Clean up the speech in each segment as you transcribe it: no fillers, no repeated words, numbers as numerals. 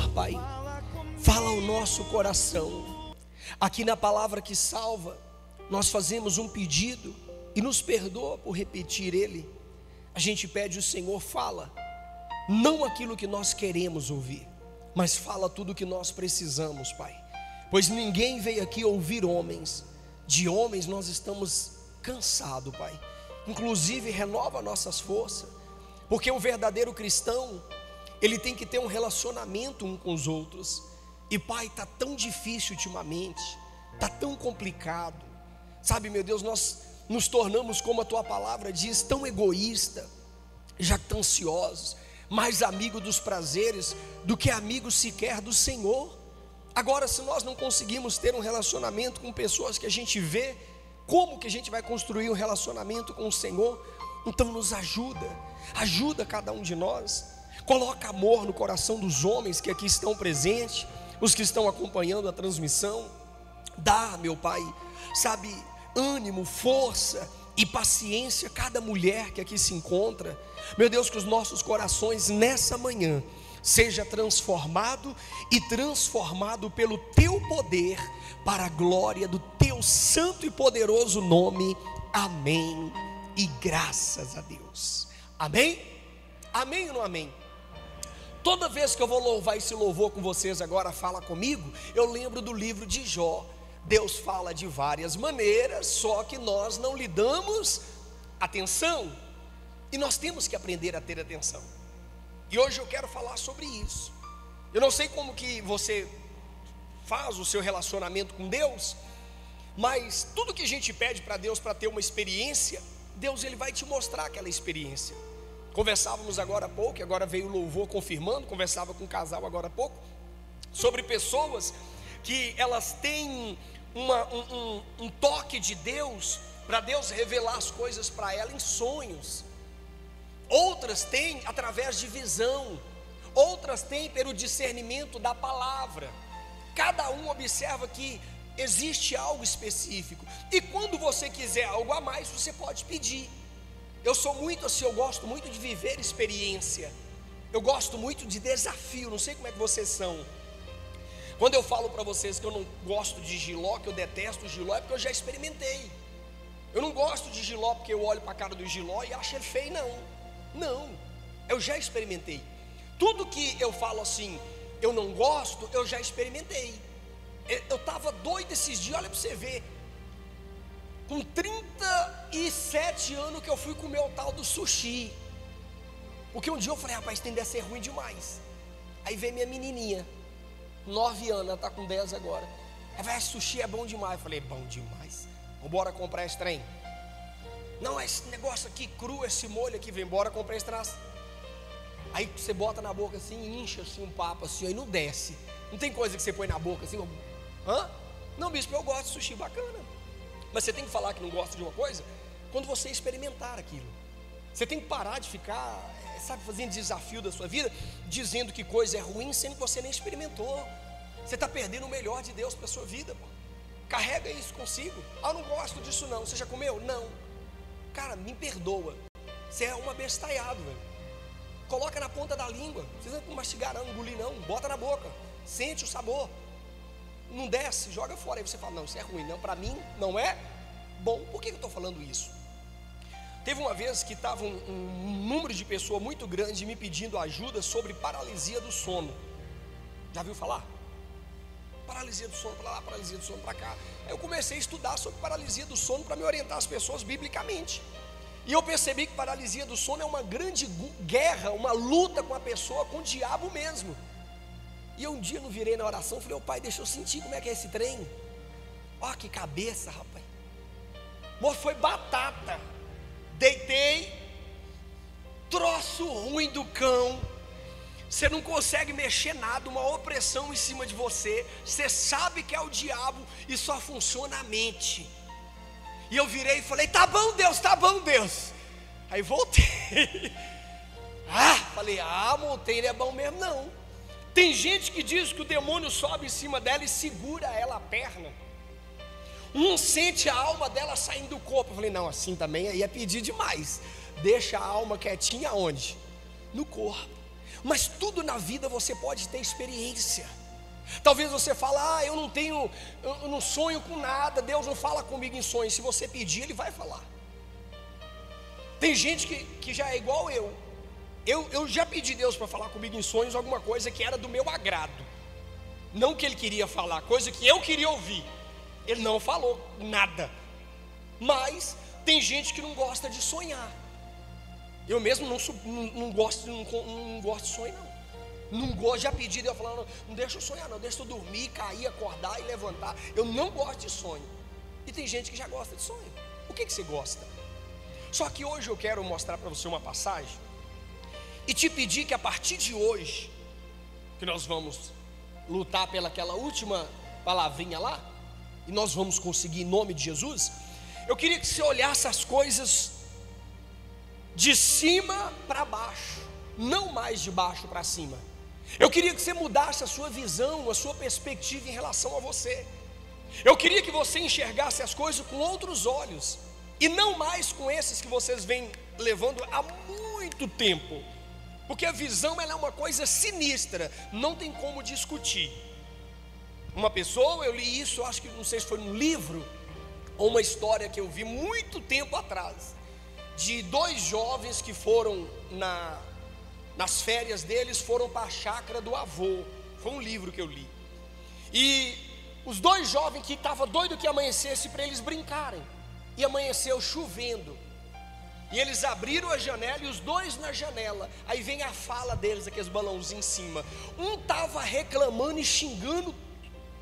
Senhor, Pai, fala ao nosso coração. Aqui na palavra que salva, nós fazemos um pedido e nos perdoa por repetir ele. A gente pede: o Senhor fala, não aquilo que nós queremos ouvir, mas fala tudo o que nós precisamos, Pai. Pois ninguém veio aqui ouvir homens, de homens nós estamos cansados, Pai. Inclusive renova nossas forças, porque o verdadeiro cristão, ele tem que ter um relacionamento um com os outros. E Pai, está tão difícil ultimamente, está tão complicado, sabe, meu Deus, nós nos tornamos, como a Tua palavra diz, tão egoísta, jactanciosos, mais amigo dos prazeres do que amigo sequer do Senhor. Agora, se nós não conseguimos ter um relacionamento com pessoas que a gente vê, como que a gente vai construir um relacionamento com o Senhor? Então nos ajuda cada um de nós. Coloca amor no coração dos homens que aqui estão presentes, os que estão acompanhando a transmissão. Dá, meu Pai, sabe, ânimo, força e paciência a cada mulher que aqui se encontra. Meu Deus, que os nossos corações nessa manhã seja transformado e transformado pelo Teu poder, para a glória do Teu santo e poderoso nome. Amém e graças a Deus. Amém? Amém ou não amém? Toda vez que eu vou louvar esse louvor com vocês agora, fala comigo, eu lembro do livro de Jó. Deus fala de várias maneiras, só que nós não lhe damos atenção, e nós temos que aprender a ter atenção. E hoje eu quero falar sobre isso. Eu não sei como que você faz o seu relacionamento com Deus, mas tudo que a gente pede para Deus para ter uma experiência, Deus ele vai te mostrar aquela experiência. Conversávamos agora há pouco, e agora veio o louvor confirmando, conversava com um casal agora há pouco, sobre pessoas que elas têm um toque de Deus, para Deus revelar as coisas para ela em sonhos. Outras têm através de visão, outras têm pelo discernimento da palavra. Cada um observa que existe algo específico, e quando você quiser algo a mais, você pode pedir. Eu sou muito assim, eu gosto muito de viver experiência, eu gosto muito de desafio. Não sei como é que vocês são. Quando eu falo para vocês que eu não gosto de jiló, que eu detesto jiló, é porque eu já experimentei. Eu não gosto de jiló porque eu olho para a cara do jiló e acho ele feio, não, eu já experimentei. Tudo que eu falo assim, eu não gosto, eu já experimentei. Eu estava doido esses dias, olha para você ver, com 37 anos que eu fui comer o tal do sushi, porque um dia eu falei: rapaz, tende a ser ruim demais. Aí veio minha menininha, 9 anos, ela está com 10 agora. Aí vai: sushi é bom demais. Eu falei: bom demais, vamos embora comprar esse trem. Não, esse negócio aqui cru, esse molho aqui, vem embora comprar esse traço. Aí você bota na boca assim, incha assim um papo assim, aí não desce. Não tem coisa que você põe na boca assim, não, bispo, eu gosto de sushi, bacana. Mas você tem que falar que não gosta de uma coisa quando você experimentar aquilo. Você tem que parar de ficar, sabe, fazendo desafio da sua vida, dizendo que coisa é ruim, sendo que você nem experimentou. Você está perdendo o melhor de Deus para a sua vida, pô. Carrega isso consigo. Eu não gosto disso não. Você já comeu? Não. Cara, me perdoa, você é um abestalhado, velho. Coloca na ponta da língua. Não precisa mastigar não, engolir não. Bota na boca, sente o sabor. Não desce, joga fora. Aí você fala: não, isso é ruim, não, para mim não é bom. Por que eu estou falando isso? Teve uma vez que estava um número de pessoas muito grande me pedindo ajuda sobre paralisia do sono. Já viu falar? Paralisia do sono para lá, paralisia do sono para cá. Aí eu comecei a estudar sobre paralisia do sono para me orientar as pessoas biblicamente. E eu percebi que paralisia do sono é uma grande guerra, uma luta com a pessoa, com o diabo mesmo. E eu um dia não virei na oração, falei: ô pai, deixa eu sentir como é que é esse trem. Ó, que cabeça, rapaz. Moço, foi batata. Deitei, troço ruim do cão. Você não consegue mexer nada, uma opressão em cima de você. Você sabe que é o diabo e só funciona a mente. E eu virei e falei: tá bom Deus, tá bom Deus. Aí voltei. Falei: monteiro é bom mesmo não. Tem gente que diz que o demônio sobe em cima dela e segura ela a perna. Sente a alma dela saindo do corpo. Eu falei: não, assim também aí é pedir demais. Deixa a alma quietinha onde? No corpo. Mas tudo na vida você pode ter experiência. Talvez você fale, eu não sonho com nada, Deus não fala comigo em sonho. Se você pedir, Ele vai falar. Tem gente que já é igual eu já pedi Deus para falar comigo em sonhos alguma coisa que era do meu agrado, não que Ele queria falar, coisa que eu queria ouvir. Ele não falou nada. Mas tem gente que não gosta de sonhar. Eu mesmo não gosto de sonho, não gosto. Já pedi Deus falando, não deixa eu sonhar não, deixa eu dormir, cair, acordar e levantar. Eu não gosto de sonho. E tem gente que já gosta de sonho. O que você gosta? Só que hoje eu quero mostrar para você uma passagem e te pedir que a partir de hoje, que nós vamos lutar pelaquela última palavrinha lá, e nós vamos conseguir em nome de Jesus. Eu queria que você olhasse as coisas de cima para baixo, não mais de baixo para cima. Eu queria que você mudasse a sua visão, a sua perspectiva em relação a você. Eu queria que você enxergasse as coisas com outros olhos, e não mais com esses que vocês vêm levando há muito tempo. Porque a visão ela é uma coisa sinistra, não tem como discutir. Uma pessoa, eu li isso, acho que não sei se foi num livro ou uma história que eu vi muito tempo atrás, de dois jovens que foram nas férias deles, foram para a chácara do avô. Foi um livro que eu li. E os dois jovens que estavam doidos que amanhecesse para eles brincarem, e amanheceu chovendo. E eles abriram a janela e os dois na janela. Aí vem a fala deles, aqueles balãozinhos em cima. Um estava reclamando e xingando,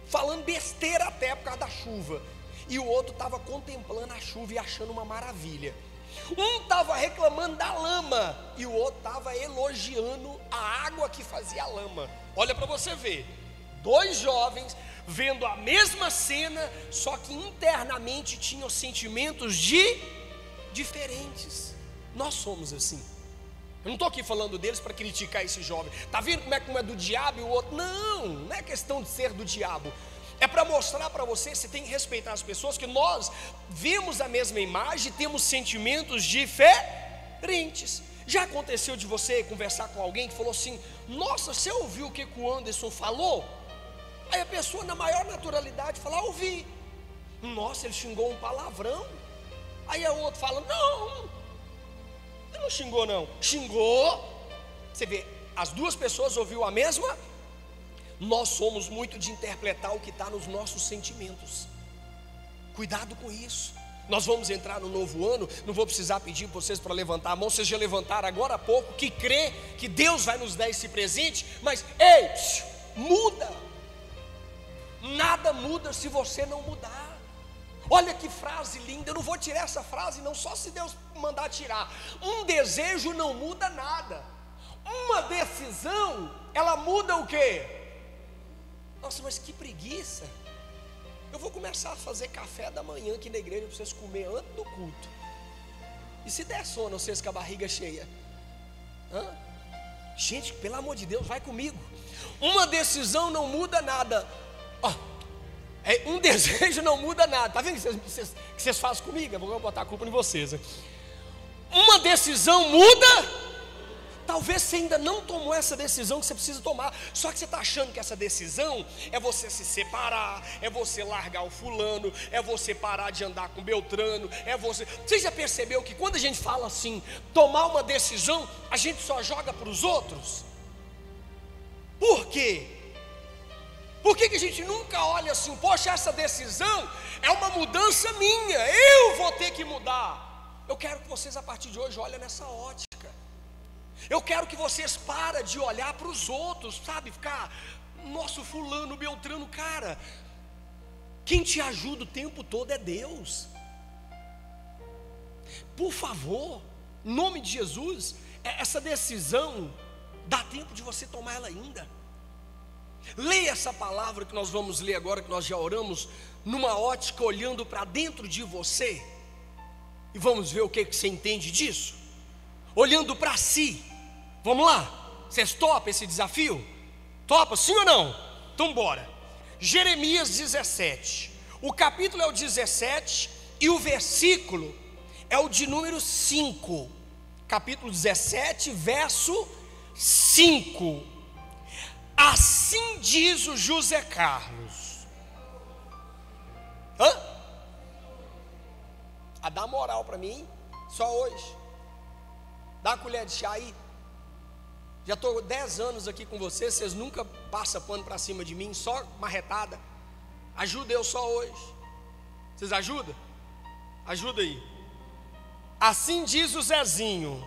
falando besteira até por causa da chuva. E o outro estava contemplando a chuva e achando uma maravilha. Um estava reclamando da lama e o outro estava elogiando a água que fazia a lama. Olha para você ver, dois jovens vendo a mesma cena, só que internamente tinham sentimentos diferentes. Nós somos assim. Eu não estou aqui falando deles para criticar esse jovem. Está vendo como é que um é do diabo e o outro? Não é questão de ser do diabo. É para mostrar para você tem que respeitar as pessoas, que nós vemos a mesma imagem, temos sentimentos diferentes. Já aconteceu de você conversar com alguém que falou assim: nossa, você ouviu o que o Anderson falou? Aí a pessoa na maior naturalidade fala: ouvi. Nossa, ele xingou um palavrão. Aí o outro fala: não, ele não xingou não. Xingou. Você vê, as duas pessoas ouviu a mesma. Nós somos muito de interpretar o que está nos nossos sentimentos. Cuidado com isso. Nós vamos entrar no novo ano. Não vou precisar pedir para vocês para levantar a mão. Vocês já levantaram agora há pouco, que crê que Deus vai nos dar esse presente. Mas ei, muda. Nada muda se você não mudar. Olha que frase linda. Eu não vou tirar essa frase não, só se Deus mandar tirar. Um desejo não muda nada. Uma decisão, ela muda o quê? Nossa, mas que preguiça. Eu vou começar a fazer café da manhã aqui na igreja para vocês comerem antes do culto. E se der sono, vocês com a barriga cheia? Gente, pelo amor de Deus, vai comigo. Uma decisão não muda nada. Um desejo não muda nada. Está vendo o que vocês fazem comigo? Eu vou botar a culpa em vocês. Uma decisão muda. Talvez você ainda não tomou essa decisão que você precisa tomar. Só que você está achando que essa decisão é você se separar, é você largar o fulano, é você parar de andar com Beltrano, é você... Você já percebeu que quando a gente fala assim, tomar uma decisão, a gente só joga para os outros? Por quê? Por que a gente nunca olha assim, poxa, essa decisão é uma mudança minha, eu vou ter que mudar? Eu quero que vocês a partir de hoje olhem nessa ótica. Eu quero que vocês parem de olhar para os outros, sabe? Ficar, nosso fulano, Beltrano, cara. Quem te ajuda o tempo todo é Deus. Por favor, em nome de Jesus, essa decisão, dá tempo de você tomar ela ainda. Leia essa palavra que nós vamos ler agora, que nós já oramos, numa ótica olhando para dentro de você. E vamos ver o que você entende disso. Olhando para si. Vamos lá? Vocês topam esse desafio? Topa, sim ou não? Então bora. Jeremias 17. O capítulo é o 17 e o versículo é o de número 5. Capítulo 17, verso 5. Assim diz o José Carlos. Dá moral para mim, só hoje. Dá uma colher de chá aí. Já estou 10 anos aqui com vocês, vocês nunca passam pano para cima de mim, só marretada. Ajuda eu só hoje. Vocês ajudam? Ajuda aí. Assim diz o Zezinho.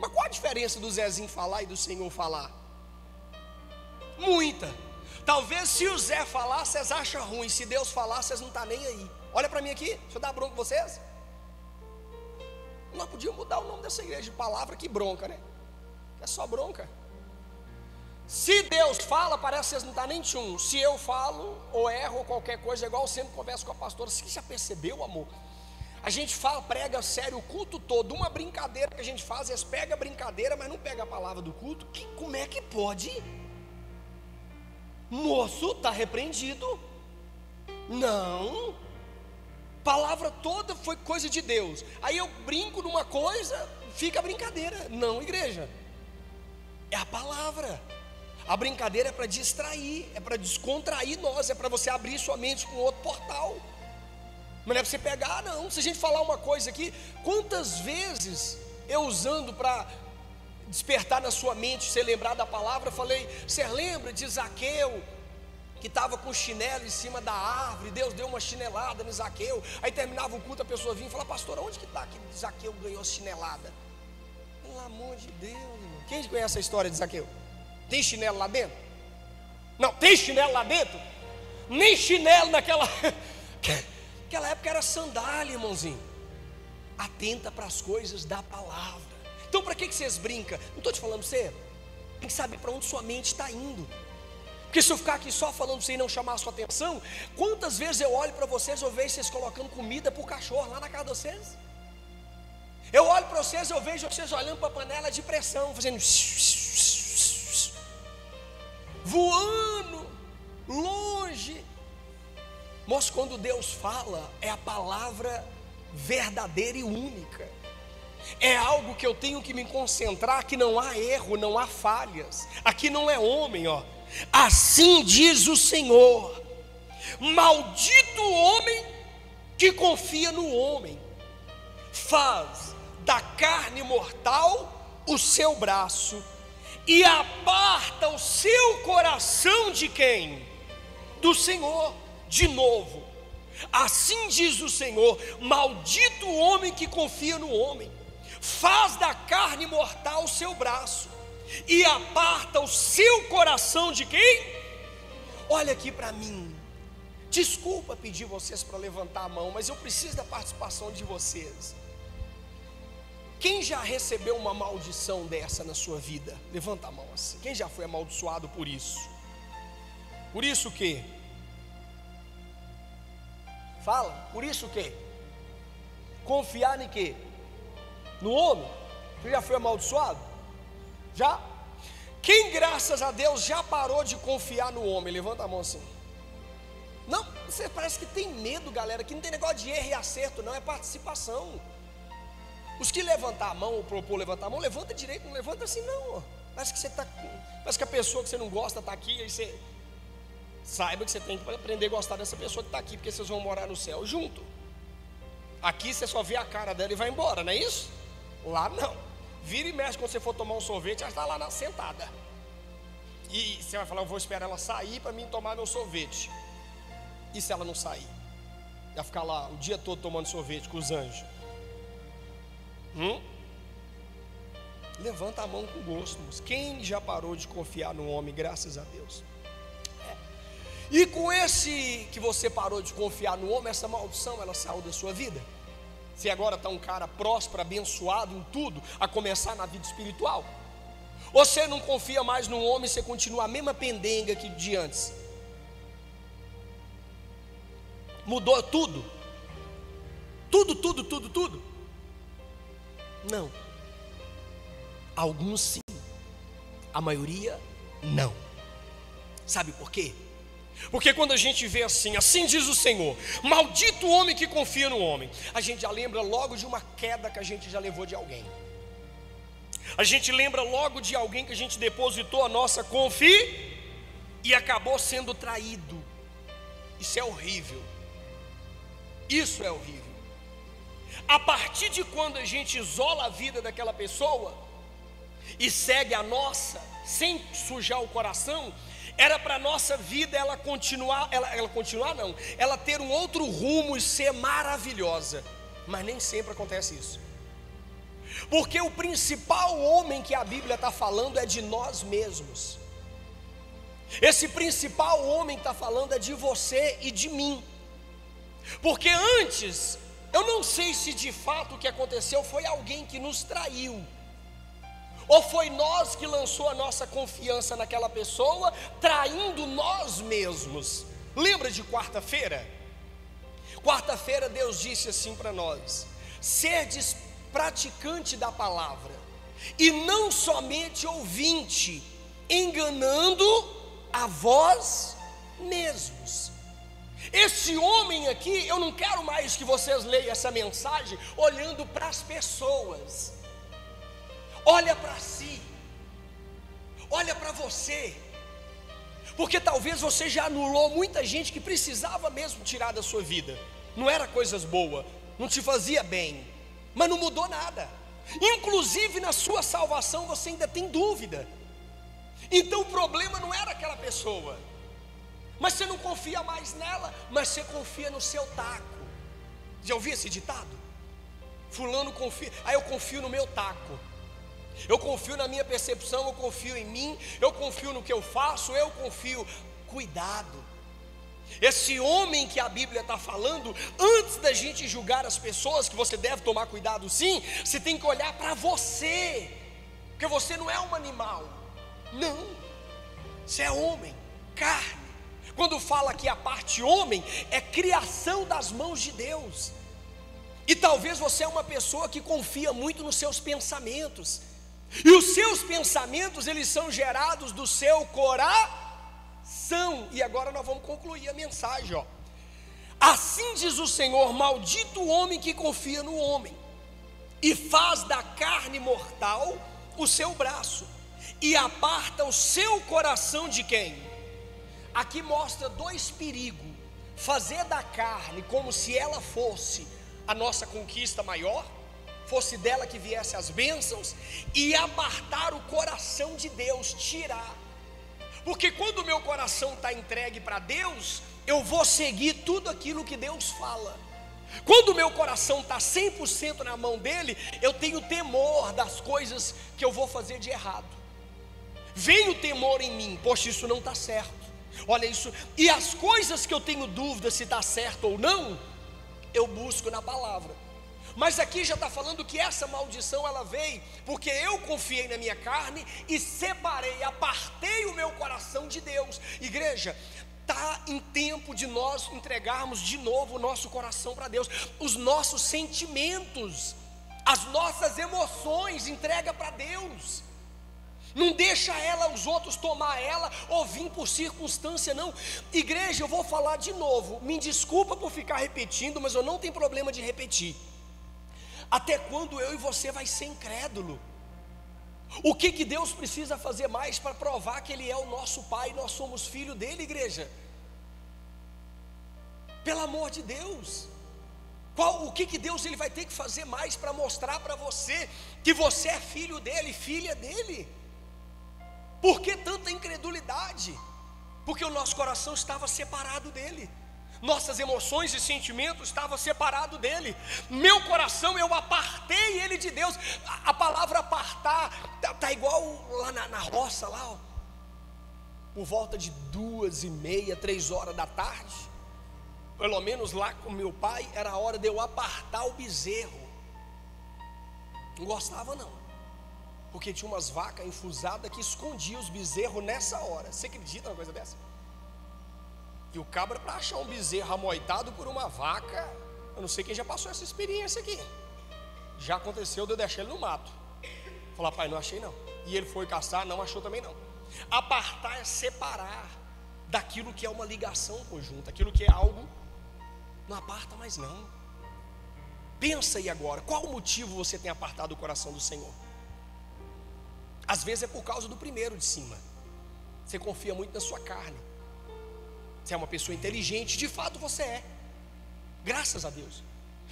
Mas qual a diferença do Zezinho falar e do Senhor falar? Muita. Talvez se o Zé falar, vocês acham ruim. Se Deus falar, vocês não estão nem aí. Olha para mim aqui, deixa eu dar bronca com vocês. Nós podíamos mudar o nome dessa igreja de palavra, que bronca, né? É só bronca. Se Deus fala, parece que vocês não estão nem tchum. Se eu falo, ou erro, ou qualquer coisa, igual eu sempre converso com a pastora. Você já percebeu, amor? A gente fala, prega sério o culto todo. Uma brincadeira que a gente faz, eles pegam a brincadeira, mas não pega a palavra do culto. Como é que pode? Moço, está repreendido. Não. Palavra toda foi coisa de Deus. Aí eu brinco numa coisa, fica a brincadeira. Não, igreja. É a palavra. A brincadeira é para distrair, é para descontrair nós, é para você abrir sua mente com outro portal. Mas não é para você pegar, não. Se a gente falar uma coisa aqui, quantas vezes eu usando para despertar na sua mente, você lembrar da palavra, eu falei, você lembra de Zaqueu, que estava com chinelo em cima da árvore, Deus deu uma chinelada no Zaqueu, aí terminava o culto, a pessoa vinha e falava, pastor, onde que está que Zaqueu ganhou a chinelada? Pelo amor de Deus, irmão. Quem conhece a história de Zaqueu? Tem chinelo lá dentro? Não, tem chinelo lá dentro? Nem chinelo naquela época era sandália, irmãozinho. Atenta para as coisas da palavra. Então para que vocês brincam? Não estou te falando para você. Tem que saber para onde sua mente está indo. Porque se eu ficar aqui só falando para você e não chamar a sua atenção, quantas vezes eu olho para vocês, eu vejo vocês colocando comida para o cachorro lá na casa de vocês? Eu olho para vocês, eu vejo vocês olhando para a panela de pressão, fazendo voando longe. Mas quando Deus fala, é a palavra verdadeira e única. É algo que eu tenho que me concentrar, que não há erro, não há falhas. Aqui não é homem, ó. Assim diz o Senhor: maldito o homem que confia no homem, faz da carne mortal o seu braço e aparta o seu coração de quem? Do Senhor. De novo, assim diz o Senhor: maldito o homem que confia no homem, faz da carne mortal o seu braço e aparta o seu coração de quem? Olha aqui para mim. Desculpa pedir vocês para levantar a mão, mas eu preciso da participação de vocês. Quem já recebeu uma maldição dessa na sua vida? Levanta a mão assim. Quem já foi amaldiçoado por isso? Por isso o quê? Fala, por isso o quê? Confiar em quê? No homem? Você já foi amaldiçoado? Já? Quem, graças a Deus, já parou de confiar no homem? Levanta a mão assim. Não, você parece que tem medo, galera. Aqui não tem negócio de erro e acerto, não, é participação. Os que levantar a mão, ou propor levantar a mão, levanta direito, não levanta assim não, ó. Parece que você está, parece que a pessoa que você não gosta está aqui, aí você saiba que você tem que aprender a gostar dessa pessoa que está aqui, porque vocês vão morar no céu junto. Aqui você só vê a cara dela e vai embora, não é isso? Lá não. Vira e mexe quando você for tomar um sorvete, ela está lá sentada. E você vai falar, eu vou esperar ela sair para mim tomar meu sorvete. E se ela não sair? Vai ficar lá o dia todo tomando sorvete com os anjos. Levanta a mão com gosto. Quem já parou de confiar no homem, graças a Deus? E com esse que você parou de confiar no homem, essa maldição, ela saiu da sua vida. Você agora está um cara próspero, abençoado em tudo, a começar na vida espiritual. Você não confia mais no homem, você continua a mesma pendenga que de antes. Mudou tudo? Tudo? Não. Alguns sim, a maioria não. Sabe por quê? Porque quando a gente vê assim, assim diz o Senhor, maldito o homem que confia no homem, a gente já lembra logo de uma queda que a gente já levou de alguém. A gente lembra logo de alguém que a gente depositou a nossa confiança e acabou sendo traído. Isso é horrível. Isso é horrível. A partir de quando a gente isola a vida daquela pessoa e segue a nossa, sem sujar o coração, era para a nossa vida ela ter um outro rumo e ser maravilhosa. Mas nem sempre acontece isso. Porque o principal homem que a Bíblia está falando é de nós mesmos. Esse principal homem que está falando é de você e de mim. Porque antes, eu não sei se de fato o que aconteceu foi alguém que nos traiu, ou foi nós que lançou a nossa confiança naquela pessoa, traindo nós mesmos. Lembra de quarta-feira? Quarta-feira Deus disse assim para nós: serdes praticante da palavra, e não somente ouvinte, enganando a vós mesmos. Esse homem aqui, eu não quero mais que vocês leiam essa mensagem olhando para as pessoas. Olha para si, olha para você, porque talvez você já anulou muita gente que precisava mesmo tirar da sua vida. Não era coisas boas, não te fazia bem, mas não mudou nada. Inclusive na sua salvação você ainda tem dúvida. Então o problema não era aquela pessoa, mas você não confia mais nela, mas você confia no seu taco. Já ouviu esse ditado? Fulano confia, eu confio no meu taco. Eu confio na minha percepção, eu confio em mim, eu confio no que eu faço, eu confio. Cuidado. Esse homem que a Bíblia está falando, antes da gente julgar as pessoas, que você deve tomar cuidado sim, você tem que olhar para você, porque você não é um animal, não, você é homem, carne. Quando fala que a parte homem, é criação das mãos de Deus. E talvez você é uma pessoa que confia muito nos seus pensamentos, e os seus pensamentos, eles são gerados do seu coração. E agora nós vamos concluir a mensagem, ó. Assim diz o Senhor: maldito o homem que confia no homem, e faz da carne mortal o seu braço, e aparta o seu coração de quem? Aqui mostra dois perigos: fazer da carne como se ela fosse a nossa conquista maior, fosse dela que viesse as bênçãos, e apartar o coração de Deus, tirar. Porque quando o meu coração está entregue para Deus, eu vou seguir tudo aquilo que Deus fala. Quando o meu coração está 100% na mão dele, eu tenho temor das coisas que eu vou fazer de errado. Vem o temor em mim: poxa, isso não está certo, olha isso. E as coisas que eu tenho dúvida se está certo ou não, eu busco na palavra. Mas aqui já está falando que essa maldição ela veio porque eu confiei na minha carne e separei, apartei o meu coração de Deus. Igreja, está em tempo de nós entregarmos de novo o nosso coração para Deus. Os nossos sentimentos, as nossas emoções, entrega para Deus. Não deixa ela, os outros tomar ela, ou vir por circunstância, não. Igreja, eu vou falar de novo, me desculpa por ficar repetindo, mas eu não tenho problema de repetir. Até quando eu e você vai ser incrédulo? O que Deus precisa fazer mais para provar que Ele é o nosso Pai, nós somos filho dEle, igreja? Pelo amor de Deus, o que Deus ele vai ter que fazer mais para mostrar para você que você é filho dEle, filha dEle? Por que tanta incredulidade? Porque o nosso coração estava separado dEle. Nossas emoções e sentimentos estavam separados dele. Meu coração, eu apartei ele de Deus. A palavra apartar está igual lá na roça, lá, ó, por volta de 2:30, 3 horas da tarde. Pelo menos lá com meu pai, era a hora de eu apartar o bezerro. Não gostava não, porque tinha umas vacas enfusadas que escondiam os bezerros nessa hora. Você acredita numa coisa dessa? E o cabra, para achar um bezerro amoitado por uma vaca, eu não sei quem já passou essa experiência aqui. Já aconteceu de eu deixar ele no mato. Falar: pai, não achei não. E ele foi caçar, não achou também não. Apartar é separar daquilo que é uma ligação conjunta, aquilo que é algo, não aparta mais não. Pensa aí agora, qual o motivo você tem apartado o coração do Senhor? Às vezes é por causa do primeiro de cima. Você confia muito na sua carne. Você é uma pessoa inteligente, de fato você é, graças a Deus.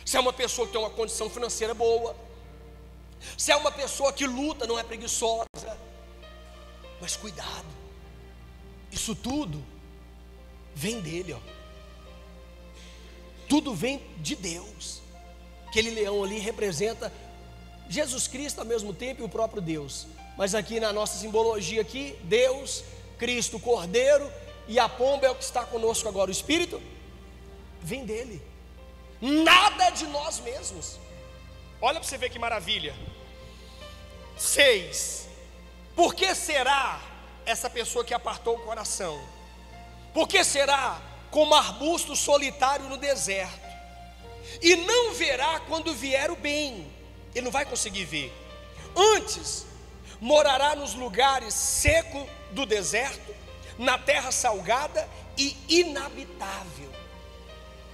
Você é uma pessoa que tem uma condição financeira boa. Você é uma pessoa que luta, não é preguiçosa. Mas cuidado, isso tudo vem dele, ó. Tudo vem de Deus. Aquele leão ali representa Jesus Cristo ao mesmo tempo e o próprio Deus. Mas aqui na nossa simbologia aqui, Deus, Cristo, Cordeiro, e a pomba é o que está conosco agora. O Espírito vem dele. Nada de nós mesmos. Olha para você ver que maravilha. 6. Por que será essa pessoa que apartou o coração? Por que será como arbusto solitário no deserto? E não verá quando vier o bem. Ele não vai conseguir ver. Antes, morará nos lugares secos do deserto, na terra salgada e inabitável.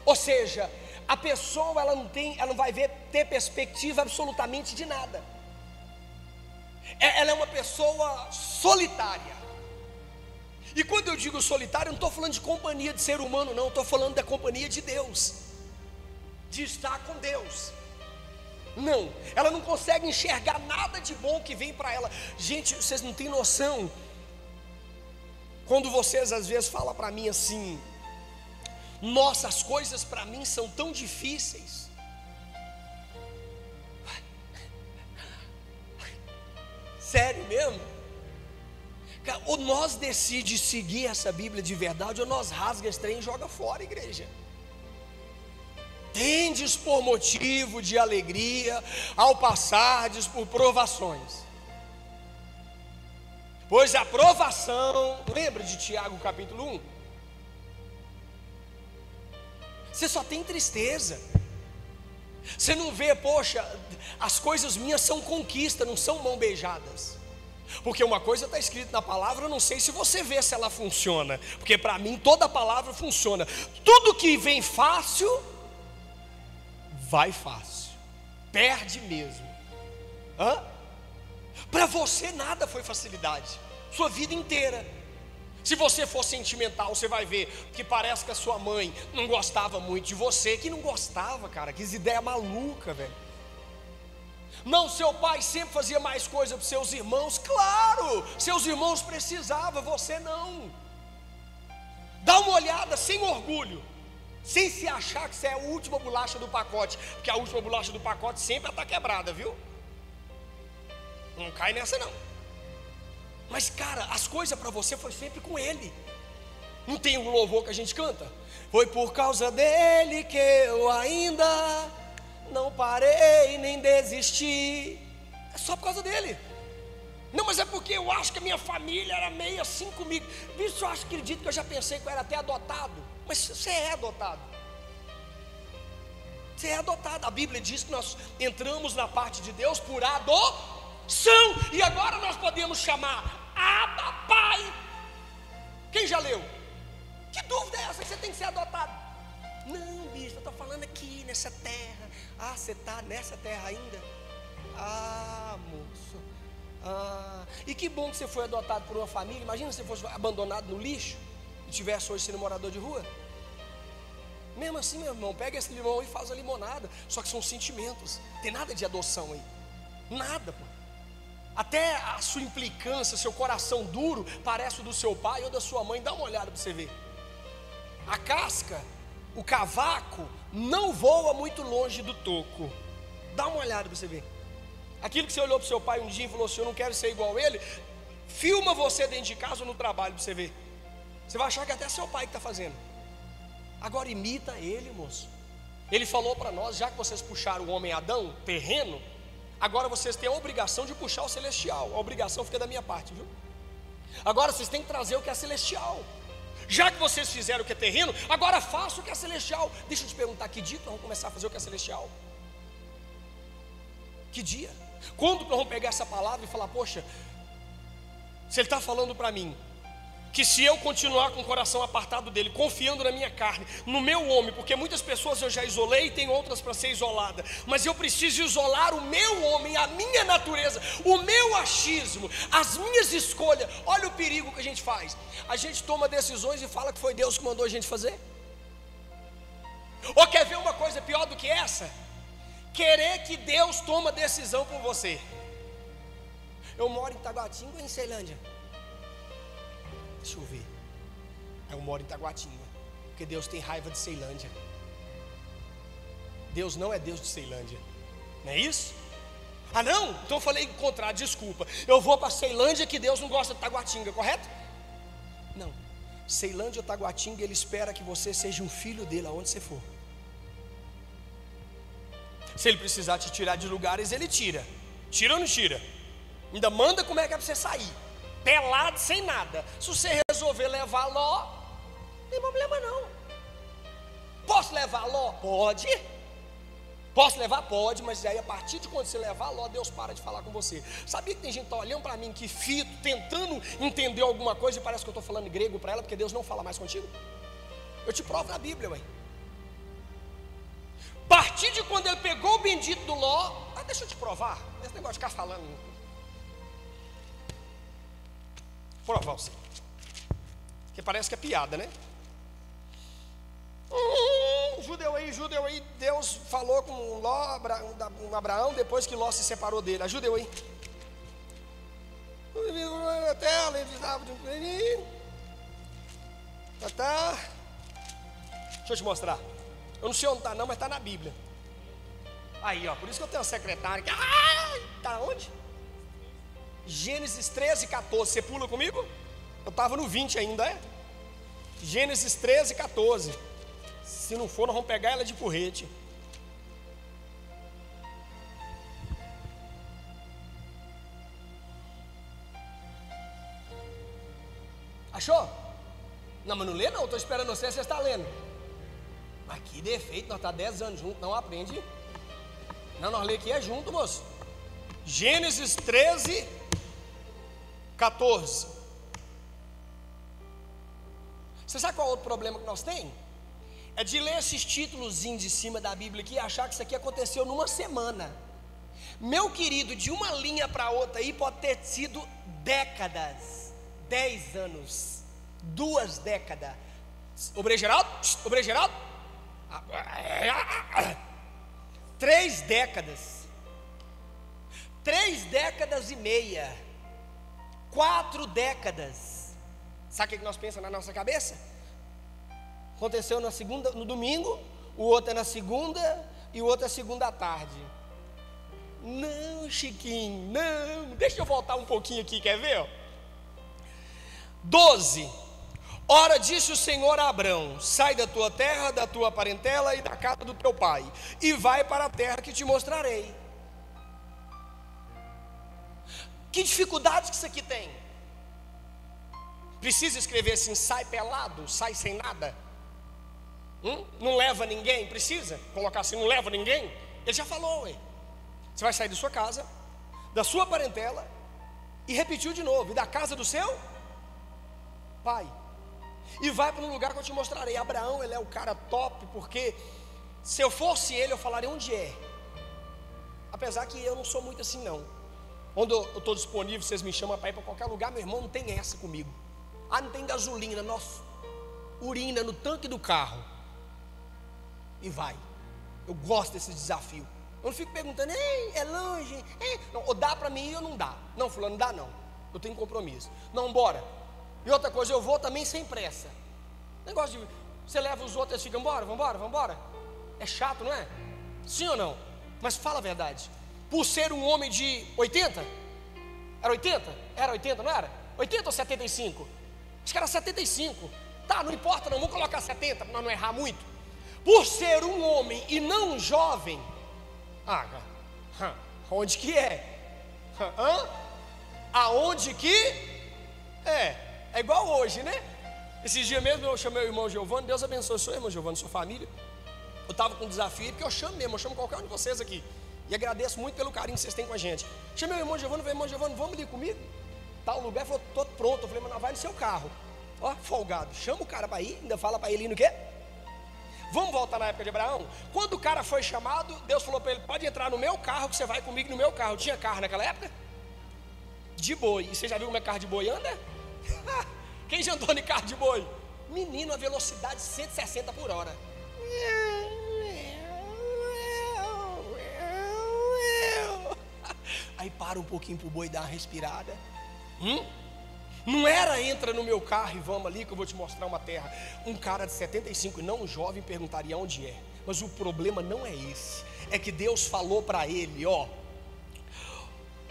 Ou seja, a pessoa ela não vai ter perspectiva absolutamente de nada. Ela é uma pessoa solitária. E quando eu digo solitário, eu não estou falando de companhia de ser humano, não. Estou falando da companhia de Deus, de estar com Deus. Não, ela não consegue enxergar nada de bom que vem para ela. Gente, vocês não têm noção. Quando vocês às vezes falam para mim assim: nossa, as coisas para mim são tão difíceis. Sério mesmo? Ou nós decidimos seguir essa Bíblia de verdade, ou nós rasga esse trem e joga fora, igreja. Tendes por motivo de alegria ao passardes por provações, pois a provação, lembra de Tiago capítulo 1? Você só tem tristeza. Você não vê, poxa, as coisas minhas são conquista, não são mão beijadas. Porque uma coisa está escrita na palavra, eu não sei se você vê se ela funciona. Porque para mim toda a palavra funciona. Tudo que vem fácil, vai fácil. Perde mesmo. Para você nada foi facilidade. Sua vida inteira. Se você for sentimental, você vai ver que parece que a sua mãe não gostava muito de você. Que não gostava, cara, que ideia maluca, velho. Não, seu pai sempre fazia mais coisa para seus irmãos. Claro, seus irmãos precisavam, você não. Dá uma olhada sem orgulho, sem se achar que você é a última bolacha do pacote. Porque a última bolacha do pacote sempre está quebrada, viu? Não cai nessa não. Mas cara, as coisas para você foi sempre com ele. Não tem um louvor que a gente canta? Foi por causa dele que eu ainda não parei nem desisti. É só por causa dele. Não, mas é porque eu acho que a minha família era meio assim comigo. Bicho, eu acredito que eu já pensei que eu era até adotado. Mas você é adotado. Você é adotado. A Bíblia diz que nós entramos na parte de Deus por adoção. E agora nós podemos chamar Abba Pai. Quem já leu? Que dúvida é essa que você tem que ser adotado? Não, bicho, eu estou falando aqui nessa terra. Ah, você está nessa terra ainda? Ah, moço. E que bom que você foi adotado por uma família. Imagina se você fosse abandonado no lixo e tivesse hoje sendo morador de rua. Mesmo assim, meu irmão, pega esse limão e faz a limonada. Só que são sentimentos. Não tem nada de adoção aí. Nada, pô. Até a sua implicância, seu coração duro parece o do seu pai ou da sua mãe. Dá uma olhada para você ver. A casca, o cavaco não voa muito longe do toco. Dá uma olhada para você ver. Aquilo que você olhou para o seu pai um dia e falou assim: eu não quero ser igual a ele. Filma você dentro de casa ou no trabalho para você ver. Você vai achar que é até seu pai que está fazendo. Agora imita ele, moço. Ele falou para nós: já que vocês puxaram o homem Adão, terreno, agora vocês têm a obrigação de puxar o celestial. A obrigação fica da minha parte, viu? Agora vocês têm que trazer o que é celestial. Já que vocês fizeram o que é terreno, agora faça o que é celestial. Deixa eu te perguntar, que dia que nós vamos começar a fazer o que é celestial? Que dia? Quando nós vamos pegar essa palavra e falar: poxa, se ele está falando para mim que se eu continuar com o coração apartado dele, confiando na minha carne, no meu homem, porque muitas pessoas eu já isolei e tem outras para ser isolada, mas eu preciso isolar o meu homem, a minha natureza, o meu achismo, as minhas escolhas. Olha o perigo que a gente faz. A gente toma decisões e fala que foi Deus que mandou a gente fazer. Ou quer ver uma coisa pior do que essa? Querer que Deus toma decisão por você. Eu moro em Taguatinga ou em Ceilândia? Deixa eu ver. Eu moro em Taguatinga, porque Deus tem raiva de Ceilândia. Deus não é Deus de Ceilândia, não é isso? Ah não? Então eu falei o contrário, desculpa. Eu vou para Ceilândia que Deus não gosta de Taguatinga, correto? Não. Ceilândia ou Taguatinga, Ele espera que você seja um filho dele aonde você for. Se Ele precisar te tirar de lugares, Ele tira. Tira ou não tira? Ainda manda como é que é para você sair, pelado, sem nada. Se você resolver levar Ló, não tem problema não. Posso levar Ló? Pode. Posso levar? Pode, mas aí a partir de quando você levar Ló, Deus para de falar com você. Sabia que tem gente que está olhando para mim, que fito, tentando entender alguma coisa e parece que eu estou falando grego para ela, porque Deus não fala mais contigo? Eu te provo na Bíblia, ué. A partir de quando ele pegou o bendito do Ló, deixa eu te provar, esse negócio de ficar falando. Provar você, que parece que é piada, né? Judeu aí, Deus falou com Ló, Abraão, depois que Ló se separou dele. Ajuda eu aí. Deixa eu te mostrar. Eu não sei onde está não, mas está na Bíblia. Aí, ó, por isso que eu tenho uma secretária que... Está onde? Gênesis 13, 14, você pula comigo? Eu estava no 20 ainda, é? Gênesis 13, 14. Se não for, nós vamos pegar ela de porrete. Achou? Não, mas não lê não, estou esperando você está lendo. Mas que defeito, nós estamos 10 anos juntos, não aprende. Não, nós lê aqui é junto, moço. Gênesis 13, 14. Você sabe qual é o outro problema que nós temos? É de ler esses títulozinhos de cima da Bíblia aqui e achar que isso aqui aconteceu numa semana. Meu querido, de uma linha para outra aí pode ter sido décadas, 10 anos, 2 décadas. Obreiro Geraldo? 3 décadas. 3 décadas e meia. 4 décadas. Sabe o que nós pensamos na nossa cabeça? Aconteceu na segunda, no domingo, o outro é na segunda e o outro é segunda à tarde. Não, Chiquinho, não. Deixa eu voltar um pouquinho aqui, quer ver? 12. Ora disse o Senhor a Abrão: sai da tua terra, da tua parentela e da casa do teu pai, e vai para a terra que te mostrarei. Que dificuldades que isso aqui tem? Precisa escrever assim: sai pelado, sai sem nada? Não leva ninguém? Precisa colocar assim: não leva ninguém? Ele já falou, ué. Você vai sair da sua casa, da sua parentela, e repetiu de novo, e da casa do seu pai, e vai para um lugar que eu te mostrarei. Abraão, ele é o cara top, porque se eu fosse ele, eu falaria onde é. Apesar que eu não sou muito assim não. Onde eu estou disponível, vocês me chamam para ir para qualquer lugar, meu irmão, não tem essa comigo. Não tem gasolina, nossa, urina no tanque do carro, e vai. Eu gosto desse desafio. Eu não fico perguntando: ei, é longe, não, ou dá para mim ir ou não dá. Não, fulano, não dá não, eu tenho compromisso. Não, bora. E outra coisa, eu vou também sem pressa. Negócio de você leva os outros e fica: vamos embora. É chato, não é? Sim ou não? Mas fala a verdade. Por ser um homem de 80? Era 80? Era 80, não era? 80 ou 75? Acho que era 75. Tá, não importa não, vamos colocar 70 para nós não errar muito. Por ser um homem e não um jovem, onde que é? Aonde que é? É igual hoje, né? Esses dias mesmo eu chamei o irmão Giovanni. Deus abençoe o seu irmão Giovanni, sua família. Eu estava com um desafio, porque eu chamo mesmo, eu chamo qualquer um de vocês aqui. E agradeço muito pelo carinho que vocês têm com a gente. Chamei o irmão Giovanni, falei: irmão Giovanni, vamos ali comigo? Tal lugar, ele falou: estou pronto. Eu falei: mas não, vai no seu carro. Ó, folgado, chama o cara para ir, ainda fala para ele ir no quê? Vamos voltar na época de Abraão? Quando o cara foi chamado, Deus falou para ele: pode entrar no meu carro, que você vai comigo no meu carro. Tinha carro naquela época? De boi. E você já viu como é carro de boi anda? Quem já andou em carro de boi? Menino, a velocidade de 160 por hora. Aí para um pouquinho pro boi dar uma respirada. Não era entra no meu carro e vamos ali que eu vou te mostrar uma terra. Um cara de 75, não jovem, perguntaria onde é. Mas o problema não é esse. É que Deus falou para ele, ó: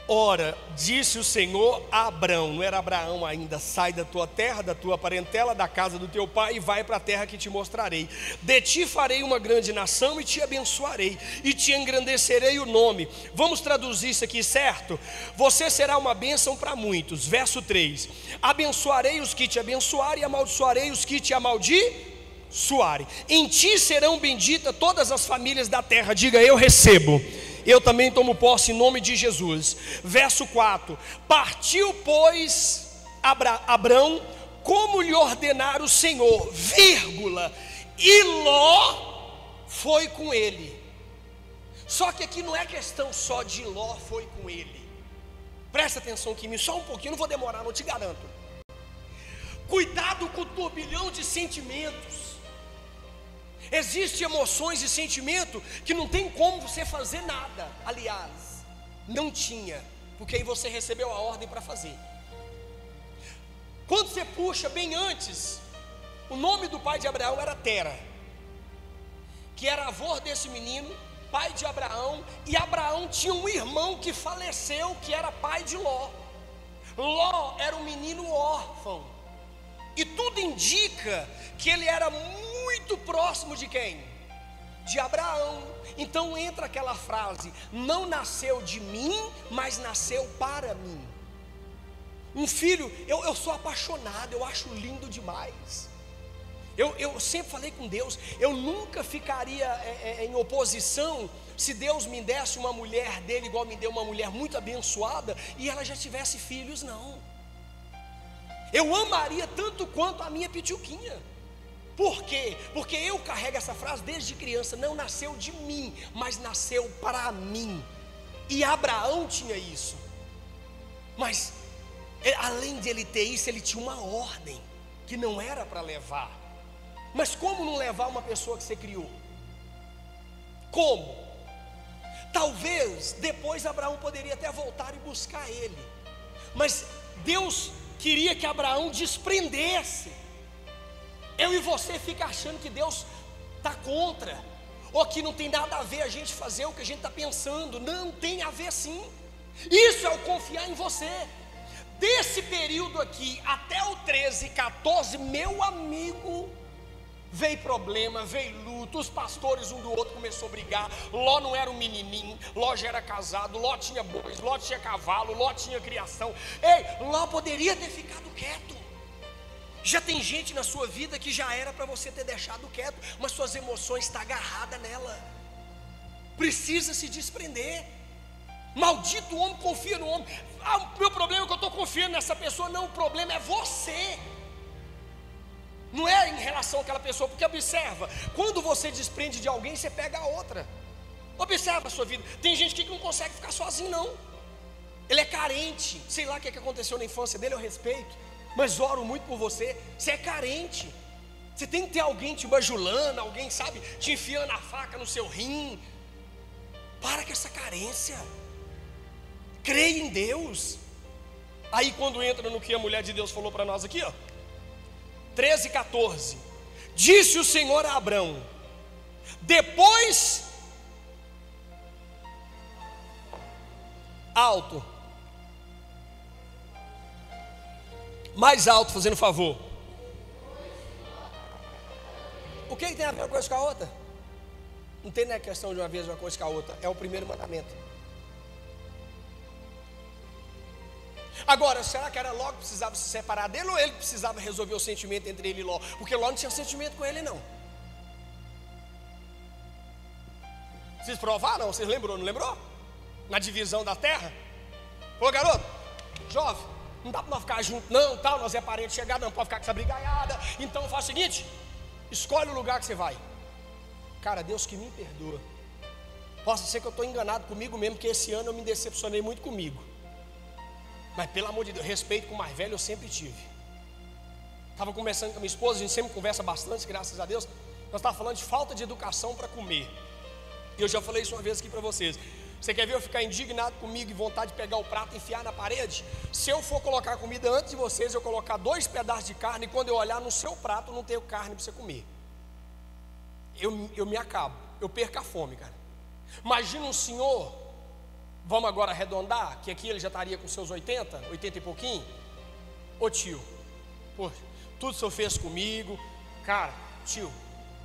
ora, disse o Senhor a Abrão, não era Abraão ainda: sai da tua terra, da tua parentela, da casa do teu pai, e vai para a terra que te mostrarei. De ti farei uma grande nação e te abençoarei, e te engrandecerei o nome. Vamos traduzir isso aqui, certo? Você será uma bênção para muitos. Verso 3: abençoarei os que te abençoarem, e amaldiçoarei os que te amaldiçoarem. Em ti serão benditas todas as famílias da terra. Diga: eu recebo. Eu também tomo posse em nome de Jesus. Verso 4: partiu, pois, Abrão, como lhe ordenara o Senhor, vírgula, e Ló foi com ele. Só que aqui não é questão só de Ló foi com ele. Presta atenção aqui em mim, só um pouquinho, não vou demorar, não te garanto. Cuidado com o turbilhão de sentimentos. Existem emoções e sentimento que não tem como você fazer nada. Aliás, não tinha, porque aí você recebeu a ordem para fazer. Quando você puxa bem antes, o nome do pai de Abraão era Tera, que era avô desse menino, pai de Abraão. E Abraão tinha um irmão que faleceu, que era pai de Ló. Ló era um menino órfão, e tudo indica que ele era muito próximo de quem? De Abraão. Então entra aquela frase: não nasceu de mim, mas nasceu para mim. Um filho, eu sou apaixonado, eu acho lindo demais. Eu sempre falei com Deus, eu nunca ficaria em oposição se Deus me desse uma mulher dele, igual me deu uma mulher muito abençoada, e ela já tivesse filhos, não. Eu amaria tanto quanto a minha pituquinha. Por quê? Porque eu carrego essa frase desde criança: não nasceu de mim, mas nasceu para mim. E Abraão tinha isso. Mas além de ele ter isso, ele tinha uma ordem que não era para levar. Mas como não levar uma pessoa que você criou? Como? Talvez depois Abraão poderia até voltar e buscar ele, mas Deus queria que Abraão desprendesse. Eu e você fica achando que Deus está contra, ou que não tem nada a ver a gente fazer o que a gente está pensando. Não, tem a ver sim. Isso é o confiar em você. Desse período aqui até o 13, 14, meu amigo, veio problema, veio luto. Os pastores um do outro começou a brigar. Ló não era um menininho, Ló já era casado, Ló tinha bois, Ló tinha cavalo, Ló tinha criação. Ei, Ló poderia ter ficado quieto. Já tem gente na sua vida que já era para você ter deixado quieto, mas suas emoções estão agarradas nela. Precisa se desprender. Maldito homem confia no homem. O meu problema é que eu estou confiando nessa pessoa. Não, o problema é você. Não é em relação àquela pessoa, porque observa, quando você desprende de alguém, você pega a outra. Observa a sua vida. Tem gente que não consegue ficar sozinho, não. Ele é carente. Sei lá o que aconteceu na infância dele, eu respeito, mas oro muito por você. Você é carente. Você tem que ter alguém te bajulando, alguém, sabe, te enfiando a faca no seu rim. Para com essa carência. Creia em Deus. Aí quando entra no que a mulher de Deus falou para nós aqui, ó, 13, 14. Disse o Senhor a Abrão, depois, alto, mais alto, fazendo favor. O que tem a ver uma coisa com a outra? Não tem, né, questão de uma vez uma coisa com a outra. É o primeiro mandamento. Agora, será que era Ló que precisava se separar dele, ou ele precisava resolver o sentimento entre ele e Ló? Porque Ló não tinha sentimento com ele, não. Vocês provaram? Vocês lembrou, não lembrou? Na divisão da terra. Ô garoto, jovem, não dá para nós ficar juntos não, tal, nós é parente chegado, não pode ficar com essa brigaiada. Então faz o seguinte, escolhe o lugar que você vai. Cara, Deus que me perdoa. Possa ser que eu estou enganado comigo mesmo, que esse ano eu me decepcionei muito comigo. Mas pelo amor de Deus, respeito com o mais velho eu sempre tive. Estava conversando com a minha esposa, a gente sempre conversa bastante, graças a Deus. Nós estávamos falando de falta de educação para comer. E eu já falei isso uma vez aqui para vocês. Você quer ver eu ficar indignado comigo e vontade de pegar o prato e enfiar na parede? Se eu for colocar a comida antes de vocês, eu colocar 2 pedaços de carne, e quando eu olhar no seu prato não tenho carne para você comer, eu me acabo, eu perco a fome, cara. Imagina um senhor, vamos agora arredondar, que aqui ele já estaria com seus 80 e pouquinho. Ô tio, pô, tudo o senhor fez comigo, cara, tio,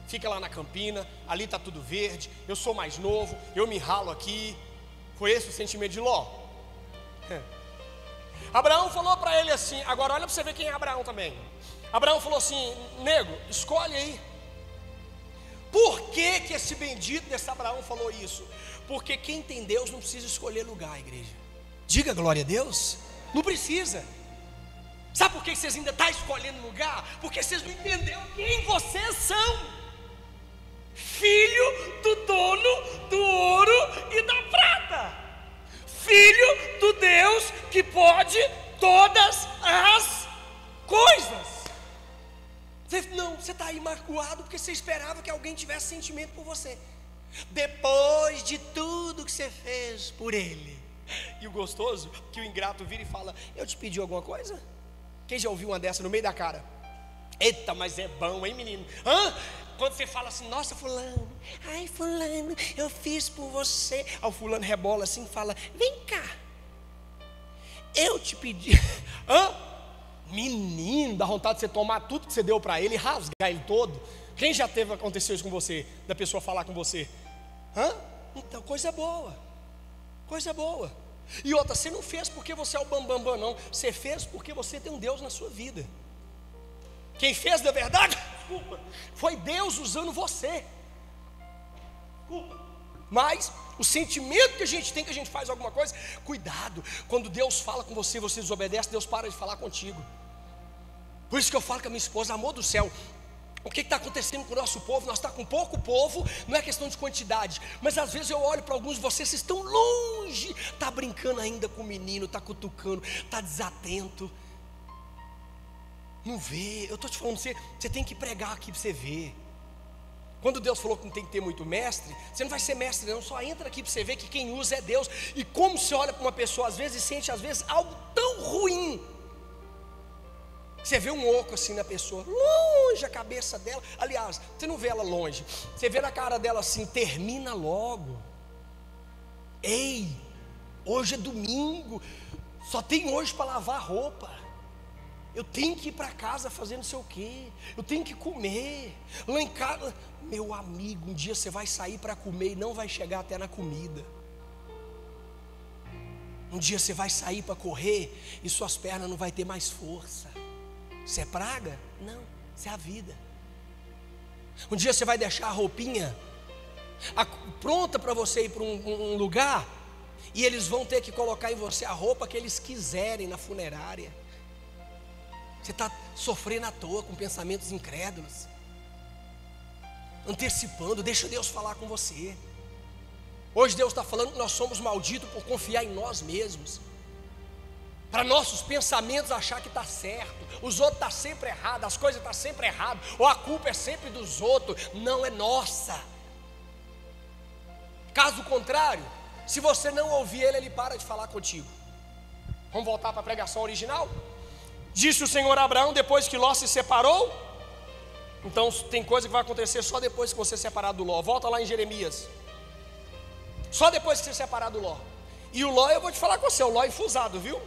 fica lá na campina, ali está tudo verde, eu sou mais novo, eu me ralo aqui. Foi esse o sentimento de Ló? Abraão falou para ele assim, agora olha para você ver quem é Abraão também. Abraão falou assim, nego, escolhe aí. Por que que esse bendito desse Abraão falou isso? Porque quem tem Deus não precisa escolher lugar, igreja. Diga glória a Deus. Não precisa. Sabe por que vocês ainda estão escolhendo lugar? Porque vocês não entenderam quem vocês são. Filho do dono do ouro e da prata. Filho do Deus que pode todas as coisas. Você está aí magoado porque você esperava que alguém tivesse sentimento por você, depois de tudo que você fez por ele. E o gostoso, que o ingrato vira e fala, eu te pedi alguma coisa? Quem já ouviu uma dessa no meio da cara? Eita, mas é bom, hein menino? Quando você fala assim, nossa fulano, ai fulano, eu fiz por você. Aí o fulano rebola assim e fala, vem cá, eu te pedi. Menino, dá vontade de você tomar tudo que você deu para ele e rasgar ele todo. Quem já aconteceu isso com você? Da pessoa falar com você? Então, coisa boa. Coisa boa. E outra, você não fez porque você é o bambambam, não. Você fez porque você tem um Deus na sua vida. Quem fez da verdade, desculpa, foi Deus usando você. Desculpa. Mas o sentimento que a gente tem que a gente faz alguma coisa, cuidado, quando Deus fala com você, você desobedece, Deus para de falar contigo. Por isso que eu falo com a minha esposa, amor do céu, o que está acontecendo com o nosso povo? Nós estamos com pouco povo, não é questão de quantidade, mas às vezes eu olho para alguns de vocês, vocês estão longe, está brincando ainda com o menino, está cutucando, está desatento, não vê. Eu estou te falando, você tem que pregar aqui para você ver. Quando Deus falou que não tem que ter muito mestre, você não vai ser mestre não, só entra aqui para você ver que quem usa é Deus. E como você olha para uma pessoa às vezes e sente às vezes algo tão ruim, você vê um oco assim na pessoa, longe a cabeça dela. Aliás, você não vê ela longe, você vê na cara dela assim, termina logo. Ei, hoje é domingo, só tem hoje para lavar roupa. Eu tenho que ir para casa fazer não sei o quê, eu tenho que comer. Lá em casa, meu amigo, um dia você vai sair para comer e não vai chegar até na comida. Um dia você vai sair para correr e suas pernas não vai ter mais força. Isso é praga? Não, isso é a vida. Um dia você vai deixar a roupinha pronta para você ir para um lugar, e eles vão ter que colocar em você a roupa que eles quiserem na funerária. Você está sofrendo à toa com pensamentos incrédulos, antecipando. Deixa Deus falar com você. Hoje Deus está falando que nós somos malditos por confiar em nós mesmos, para nossos pensamentos achar que está certo, os outros estão sempre errados, as coisas estão sempre erradas, ou a culpa é sempre dos outros, não é nossa. Caso contrário, se você não ouvir ele, ele para de falar contigo. Vamos voltar para a pregação original? Disse o Senhor a Abraão depois que Ló se separou. Então tem coisa que vai acontecer só depois que você se separar do Ló. Volta lá em Jeremias. Só depois que você se separar do Ló. E o Ló, eu vou te falar com você, o Ló é enfusado, viu?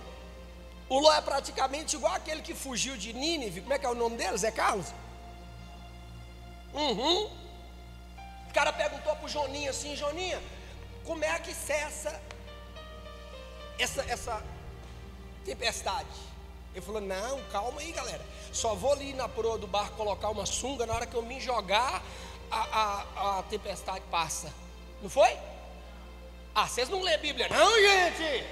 O Ló é praticamente igual aquele que fugiu de Nínive. Como é que é o nome dele? Zé Carlos? O cara perguntou para o Joninha assim: Joninha, como é que cessa essa tempestade? Ele falou: não, calma aí galera, só vou ali na proa do barco colocar uma sunga, na hora que eu me jogar a tempestade passa. Não foi? Vocês não lêem a Bíblia não, gente?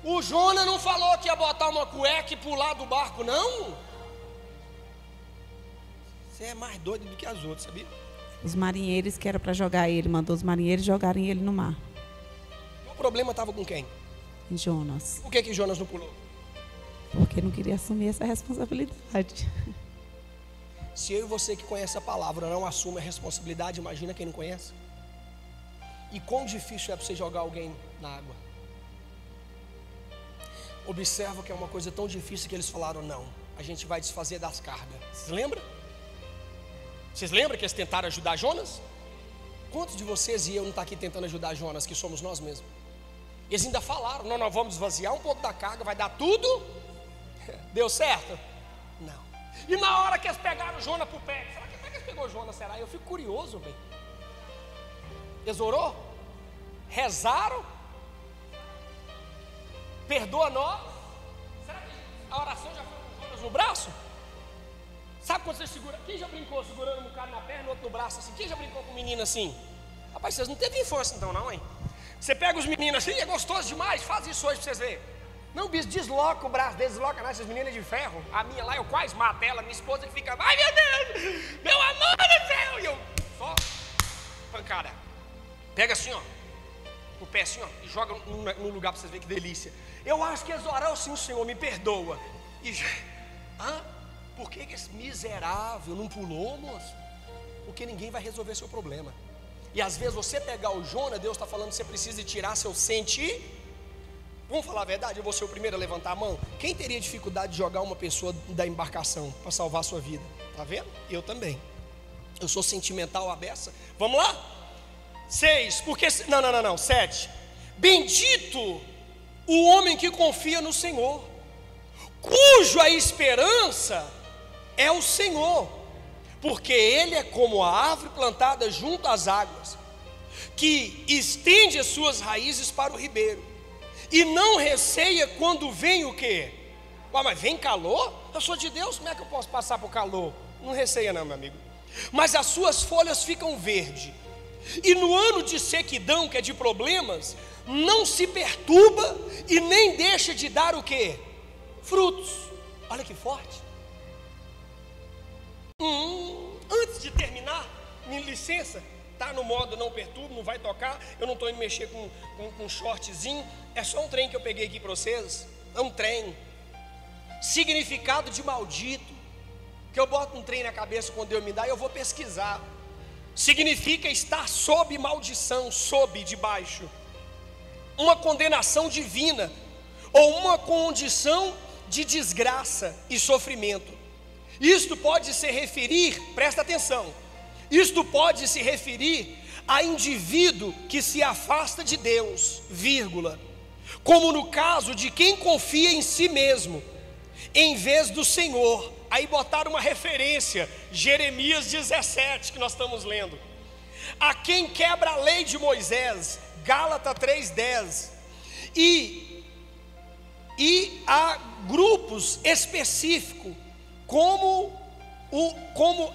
O Jonas não falou que ia botar uma cueca e pular do barco, não? Você é mais doido do que as outras, sabia? Os marinheiros que era para jogar ele, mandou os marinheiros jogarem ele no mar. O problema estava com quem? Em Jonas. Por que Jonas não pulou? Porque não queria assumir essa responsabilidade. Se eu e você que conhece a palavra não assume a responsabilidade, imagina quem não conhece. E quão difícil é para você jogar alguém na água. Observa que é uma coisa tão difícil que eles falaram, não, a gente vai desfazer das cargas. Vocês lembram? Vocês lembram que eles tentaram ajudar Jonas? Quantos de vocês e eu não estão aqui tentando ajudar Jonas, que somos nós mesmos? Eles ainda falaram, não, nós vamos esvaziar um pouco da carga, vai dar tudo. Deu certo? Não. E na hora que eles pegaram Jonas para o pé, será que eles pegou Jonas, será? Eu fico curioso, bem. Eles orou? Rezaram? Perdoa nós? Será que a oração já foi com Jonas no braço? Sabe quando você segura? Quem já brincou segurando um cara na perna e outro no braço assim? Quem já brincou com um menino assim? Rapaz, vocês não teve infância então não, hein? Você pega os meninos assim, é gostoso demais, faz isso hoje para vocês verem. Não, bicho, desloca o braço deles, desloca, não, essas meninas de ferro. A minha lá, eu quase mato ela, minha esposa que fica, ai meu Deus, meu amor do céu. E eu, só, pancada. Pega assim, ó, o pé assim, ó, e joga no lugar para vocês verem que delícia. Eu acho que eles oraram assim, o Senhor me perdoa. E, por que esse miserável não pulou, moço? Porque ninguém vai resolver seu problema. E às vezes você pegar o Jonas, Deus está falando que você precisa tirar seu sentir. Vamos falar a verdade, eu vou ser o primeiro a levantar a mão. Quem teria dificuldade de jogar uma pessoa da embarcação para salvar a sua vida? Tá vendo? Eu também. Eu sou sentimental à beça. Vamos lá? 6, porque... Não, 7. Bendito o homem que confia no Senhor, cuja esperança é o Senhor, porque ele é como a árvore plantada junto às águas, que estende as suas raízes para o ribeiro, e não receia quando vem o quê? Mas vem calor? Eu sou de Deus, como é que eu posso passar por calor? Não receia não, meu amigo. Mas as suas folhas ficam verdes, e no ano de sequidão, que é de problemas, não se perturba e nem deixa de dar o quê? Frutos. Olha que forte. Antes de terminar, me licença, tá no modo não perturba, não vai tocar. Eu não estou indo mexer com um shortzinho. É só um trem que eu peguei aqui para vocês. É um trem. Significado de maldito, que eu boto um trem na cabeça quando Deus me dá e eu vou pesquisar. Significa estar sob maldição, sob, debaixo. Uma condenação divina, ou uma condição de desgraça e sofrimento. Isto pode se referir, presta atenção, isto pode se referir a indivíduo que se afasta de Deus, vírgula, como no caso de quem confia em si mesmo, em vez do Senhor. Aí botaram uma referência, Jeremias 17, que nós estamos lendo. A quem quebra a lei de Moisés, Gálatas 3:10. E há grupos específicos, como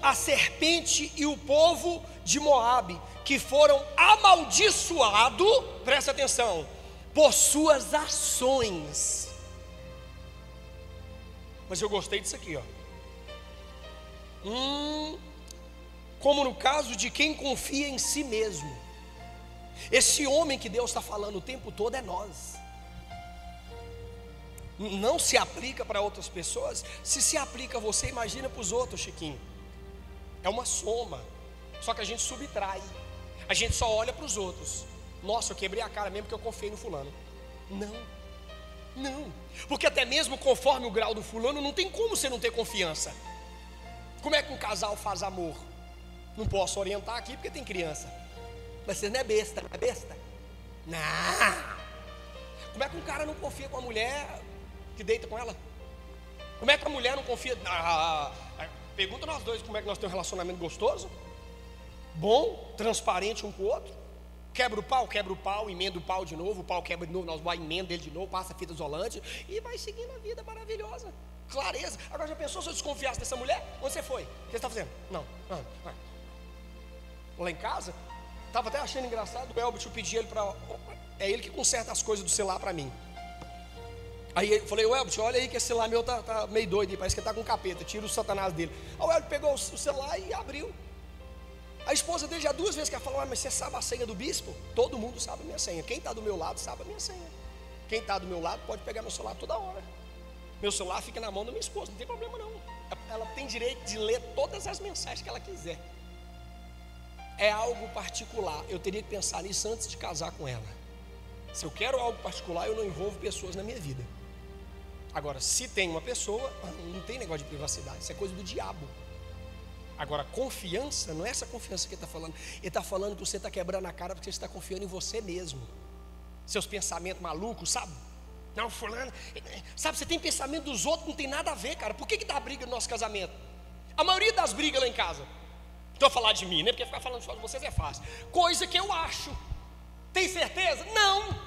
a serpente e o povo de Moabe, que foram amaldiçoados, presta atenção, por suas ações. Mas eu gostei disso aqui, ó. Como no caso de quem confia em si mesmo. Esse homem que Deus está falando o tempo todo é nós. Não se aplica para outras pessoas. Se aplica a você, imagina para os outros, Chiquinho. É uma soma. Só que a gente subtrai. A gente só olha para os outros. Nossa, eu quebrei a cara mesmo porque eu confiei no fulano. Não. Porque até mesmo conforme o grau do fulano, não tem como você não ter confiança. Como é que um casal faz amor? Não posso orientar aqui porque tem criança. Mas você não é besta, não é besta? Não. Como é que um cara não confia com a mulher que deita com ela? Como é que a mulher não confia? Pergunta nós dois como é que nós temos um relacionamento gostoso, bom, transparente um com o outro. Quebra o pau, emenda o pau de novo, o pau quebra de novo, nós vamos emenda ele de novo, passa a fita isolante e vai seguindo a vida maravilhosa. Clareza. Agora já pensou se eu desconfiasse dessa mulher? Onde você foi? O que você está fazendo? Não. Lá em casa, estava até achando engraçado, o Elbert, eu pedi ele para... É ele que conserta as coisas do celular para mim. Aí eu falei, Elbert, olha aí que esse celular meu tá meio doido, parece que ele tá com capeta, tira o satanás dele. Aí o Elbert pegou o celular e abriu. A esposa dele já 2 vezes que ela falou, mas você sabe a senha do bispo? Todo mundo sabe a minha senha. Quem está do meu lado sabe a minha senha. Quem está do meu lado pode pegar meu celular toda hora. Meu celular fica na mão da minha esposa, não tem problema não. Ela tem direito de ler todas as mensagens que ela quiser. É algo particular, eu teria que pensar nisso antes de casar com ela. Se eu quero algo particular, eu não envolvo pessoas na minha vida. Agora, se tem uma pessoa, não tem negócio de privacidade, isso é coisa do diabo. Agora, confiança, não é essa confiança que ele está falando. Ele está falando que você está quebrando a cara porque você está confiando em você mesmo. Seus pensamentos malucos, sabe? Não, fulano, sabe, você tem pensamento dos outros, não tem nada a ver, cara. Por que dá briga no nosso casamento? A maioria das brigas lá em casa, estou a falar de mim, né? Porque ficar falando só de vocês é fácil. Coisa que eu acho. Tem certeza? Não,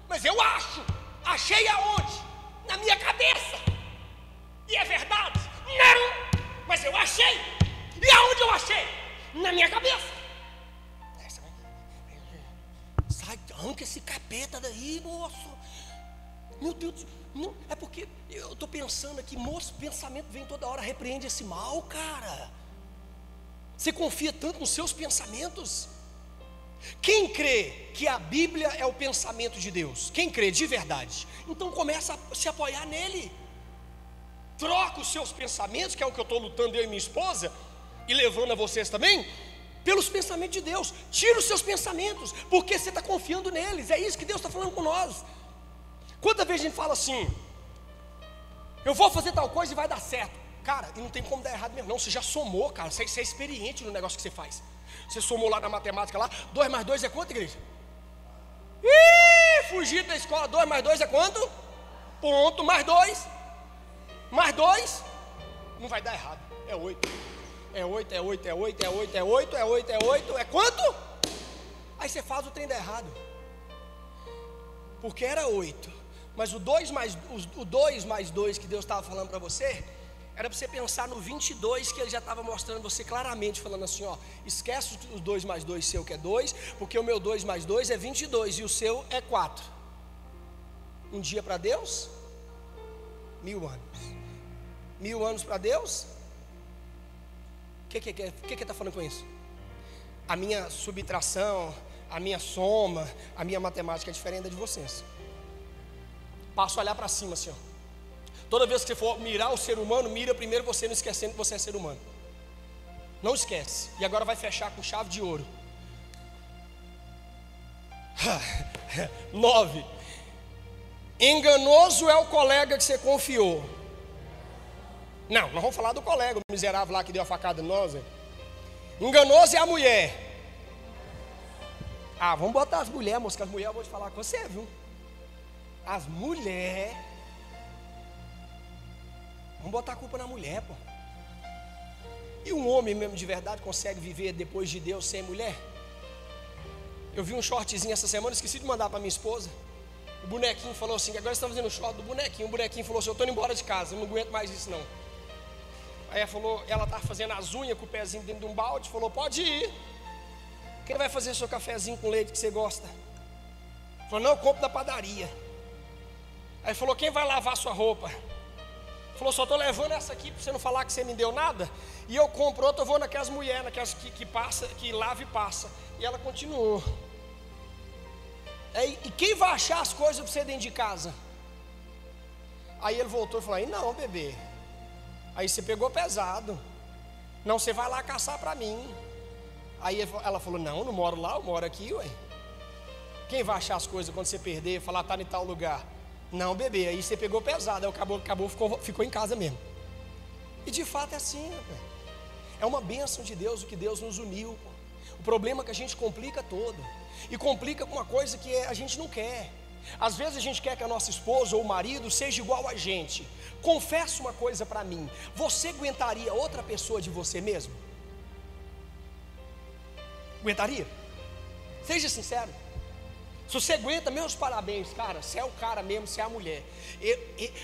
mas eu acho. Achei aonde? Na minha cabeça. E é verdade? Não, mas eu achei. E aonde eu achei? Na minha cabeça. Sai, arranca esse capeta daí, moço. Meu Deus, não, é porque eu estou pensando aqui, moço, pensamento vem toda hora, repreende esse mal, cara. Você confia tanto nos seus pensamentos? Quem crê que a Bíblia é o pensamento de Deus? Quem crê de verdade? Então começa a se apoiar nele. Troca os seus pensamentos, que é o que eu estou lutando, eu e minha esposa, e levando a vocês também, pelos pensamentos de Deus. Tira os seus pensamentos, porque você está confiando neles. É isso que Deus está falando com nós. Quanta vez a gente fala assim, eu vou fazer tal coisa e vai dar certo. Cara, e não tem como dar errado mesmo não. Você já somou, cara, você é experiente no negócio que você faz. Você somou lá na matemática lá, 2 mais 2 é quanto, igreja? Fugir da escola, 2 mais 2 é quanto? Ponto, mais 2. Mais 2, não vai dar errado, é 8. É 8, é 8, é 8, é 8, é 8, é 8, é 8, é quanto? Aí você faz o trem dar errado. Porque era 8. Mas o 2 mais 2 que Deus estava falando para você, era para você pensar no 22, que Ele já estava mostrando você claramente, falando assim, ó, esquece o 2 mais 2 seu que é 2, porque o meu 2 mais 2 é 22 e o seu é 4. Um dia para Deus, 1000 anos. 1000 anos para Deus? O que Ele está falando com isso? A minha subtração, a minha soma, a minha matemática é diferente da de vocês. Passa a olhar para cima assim, ó. Toda vez que você for mirar o ser humano, mira primeiro você, não esquecendo que você é ser humano. Não esquece. E agora vai fechar com chave de ouro. 9. Enganoso é o colega que você confiou. Não, nós vamos falar do colega, o miserável lá que deu a facada em nós. Enganoso é a mulher. Ah, vamos botar as mulheres, moça, que as mulheres eu vou te falar com você, viu? As mulheres. Vamos botar a culpa na mulher, pô. E um homem mesmo de verdade consegue viver depois de Deus sem mulher? Eu vi um shortzinho essa semana, esqueci de mandar para minha esposa. O bonequinho falou assim, agora estamos fazendo o short do bonequinho. O bonequinho falou assim, eu estou indo embora de casa, eu não aguento mais isso não. Aí ela falou, ela estava fazendo as unhas com o pezinho dentro de um balde, falou, pode ir. Quem vai fazer seu cafezinho com leite que você gosta? Falou, não, eu compro da padaria. Aí falou, quem vai lavar sua roupa? Falou, só estou levando essa aqui para você não falar que você me deu nada. E eu compro outra, eu vou naquelas mulheres, naquelas que passa, que lava e passa. E ela continuou. E quem vai achar as coisas para você dentro de casa? Aí ele voltou e falou, aí não, bebê. Aí você pegou pesado. Não, você vai lá caçar para mim. Aí ela falou, não moro lá, eu moro aqui, ué. Quem vai achar as coisas quando você perder, falar, tá em tal lugar? Não, bebê, aí você pegou pesado, aí acabou ficou em casa mesmo. E de fato é assim, né? É uma bênção de Deus o que Deus nos uniu. O problema é que a gente complica todo. E complica com uma coisa que a gente não quer. Às vezes a gente quer que a nossa esposa ou o marido seja igual a gente. Confessa uma coisa para mim, você aguentaria outra pessoa de você mesmo? Aguentaria? Seja sincero. Se você aguenta, meus parabéns, cara. Você é o cara mesmo, você é a mulher.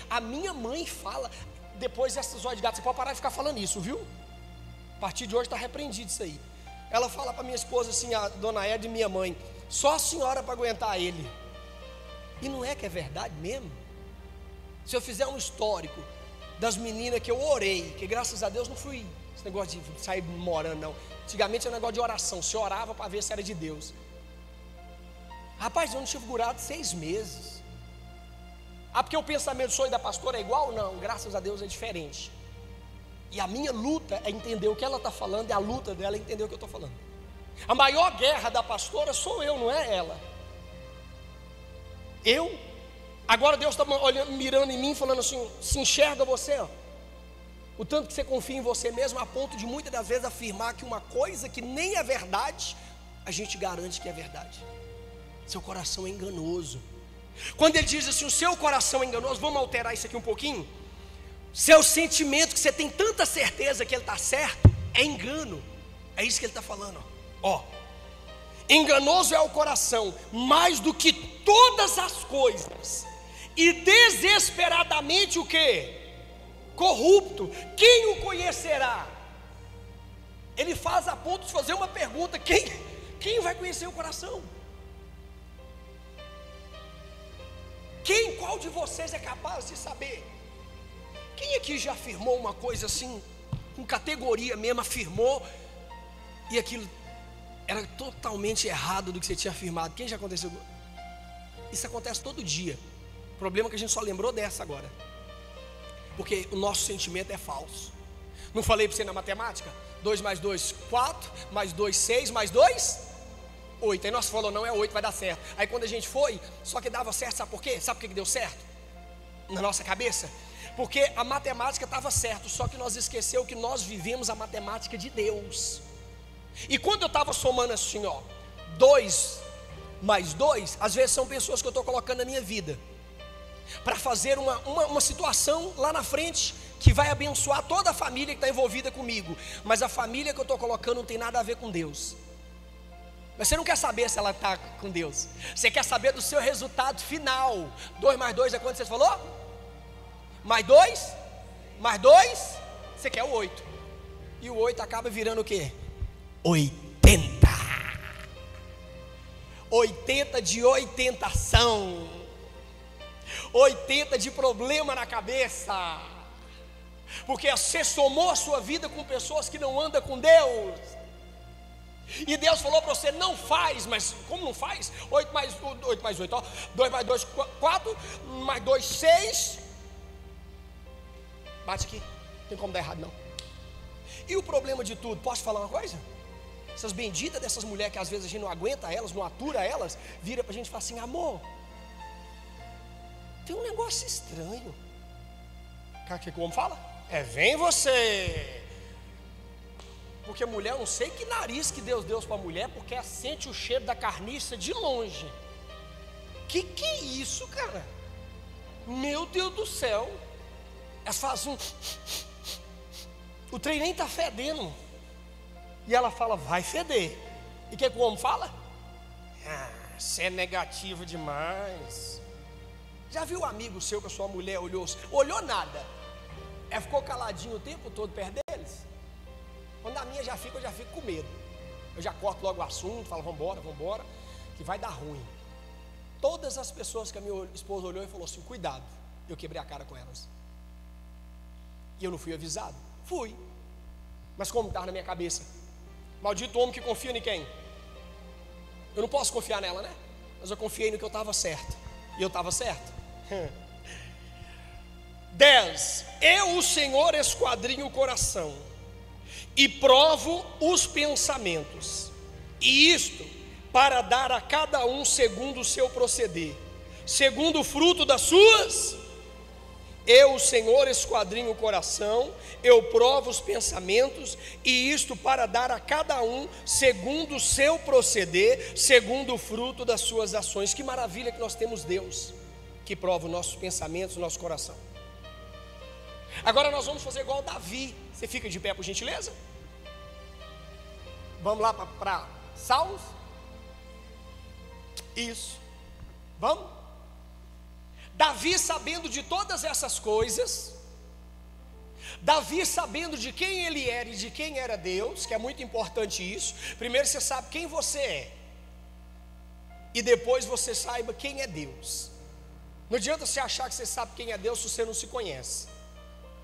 A minha mãe fala, depois dessas horas de gato, você pode parar de ficar falando isso, viu? A partir de hoje está repreendido isso aí. Ela fala para minha esposa assim, a dona Ed, minha mãe, só a senhora para aguentar ele. E não é que é verdade mesmo? Se eu fizer um histórico das meninas que eu orei, que graças a Deus não fui esse negócio de sair morando, não. Antigamente era um negócio de oração, você orava para ver se era de Deus. Rapaz, eu não tive curado 6 meses. Ah, porque o pensamento do sonho da pastora é igual? Não, graças a Deus é diferente. E a minha luta é entender o que ela está falando, e a luta dela é entender o que eu estou falando. A maior guerra da pastora sou eu, não é ela. Eu. Agora Deus está olhando, mirando em mim, falando assim: se enxerga você, ó. O tanto que você confia em você mesmo, a ponto de muitas das vezes afirmar que uma coisa que nem é verdade, a gente garante que é verdade. Seu coração é enganoso. Quando ele diz assim, o seu coração é enganoso, vamos alterar isso aqui um pouquinho. Seu sentimento, que você tem tanta certeza que ele está certo, é engano. É isso que ele está falando, ó. Enganoso é o coração, mais do que todas as coisas, e desesperadamente o quê? Corrupto. Quem o conhecerá? Ele faz a ponto de fazer uma pergunta: quem vai conhecer o coração? Qual de vocês é capaz de saber? Quem aqui já afirmou uma coisa assim, com categoria mesmo, afirmou, e aquilo era totalmente errado do que você tinha afirmado? Quem já aconteceu? Isso acontece todo dia. O problema é que a gente só lembrou dessa agora, porque o nosso sentimento é falso. Não falei para você na matemática? 2 mais 2, 4, mais 2, 6, mais 2, 8. Aí nós falamos, não é 8, vai dar certo. Aí quando a gente foi, só que dava certo, sabe por quê? Sabe por que deu certo? Na nossa cabeça? Porque a matemática estava certa, só que nós esquecemos que nós vivemos a matemática de Deus. E quando eu estava somando assim, ó, 2 mais 2, às vezes são pessoas que eu estou colocando na minha vida, para fazer uma situação lá na frente, que vai abençoar toda a família que está envolvida comigo. Mas a família que eu estou colocando não tem nada a ver com Deus. Mas você não quer saber se ela está com Deus, você quer saber do seu resultado final. 2 mais 2 é quanto você falou? Mais 2? Mais 2? Você quer o 8. E o 8 acaba virando o quê? 80. 80 de oitentação. 80 de problema na cabeça. Porque você somou a sua vida com pessoas que não andam com Deus. E Deus falou para você, não faz, mas como não faz? 8 mais 8, ó. 2 mais 2, 4, mais 2, 6. Bate aqui, não tem como dar errado não. E o problema de tudo, posso falar uma coisa? Essas benditas dessas mulheres que às vezes a gente não aguenta elas, não atura elas, vira para a gente e fala assim: amor, tem um negócio estranho. O que o homem fala? Vem você. Porque mulher, eu não sei que nariz que Deus deu para a mulher, porque ela sente o cheiro da carniça de longe. Que é isso, cara? Meu Deus do céu. Elas fazem o trem nem está fedendo. E ela fala, vai feder. E o que o homem fala? Você é negativo demais. Já viu um amigo seu que a sua mulher olhou nada? Ela ficou caladinho o tempo todo perto deles? Quando a minha eu já fico com medo. Eu já corto logo o assunto, falo, vambora, que vai dar ruim. Todas as pessoas que a minha esposa olhou e falou assim, cuidado, eu quebrei a cara com elas. E eu não fui avisado? Fui. Mas como estava na minha cabeça? Maldito homem que confia em quem? Eu não posso confiar nela, né? Mas eu confiei no que eu estava certo. E eu estava certo. 10. Eu, o Senhor, esquadrinho o coração e provo os pensamentos, e isto para dar a cada um segundo o seu proceder, segundo o fruto das suas. Eu, o Senhor, esquadrinho o coração, eu provo os pensamentos, e isto para dar a cada um segundo o seu proceder, segundo o fruto das suas ações. Que maravilha que nós temos Deus que prova os nossos pensamentos, o nosso coração. Agora nós vamos fazer igual Davi. Você fica de pé, por gentileza? Vamos lá para Salmos? Isso. Vamos? Davi, sabendo de todas essas coisas, Davi sabendo de quem ele era e de quem era Deus, que é muito importante isso. Primeiro você sabe quem você é, e depois você saiba quem é Deus. Não adianta você achar que você sabe quem é Deus se você não se conhece.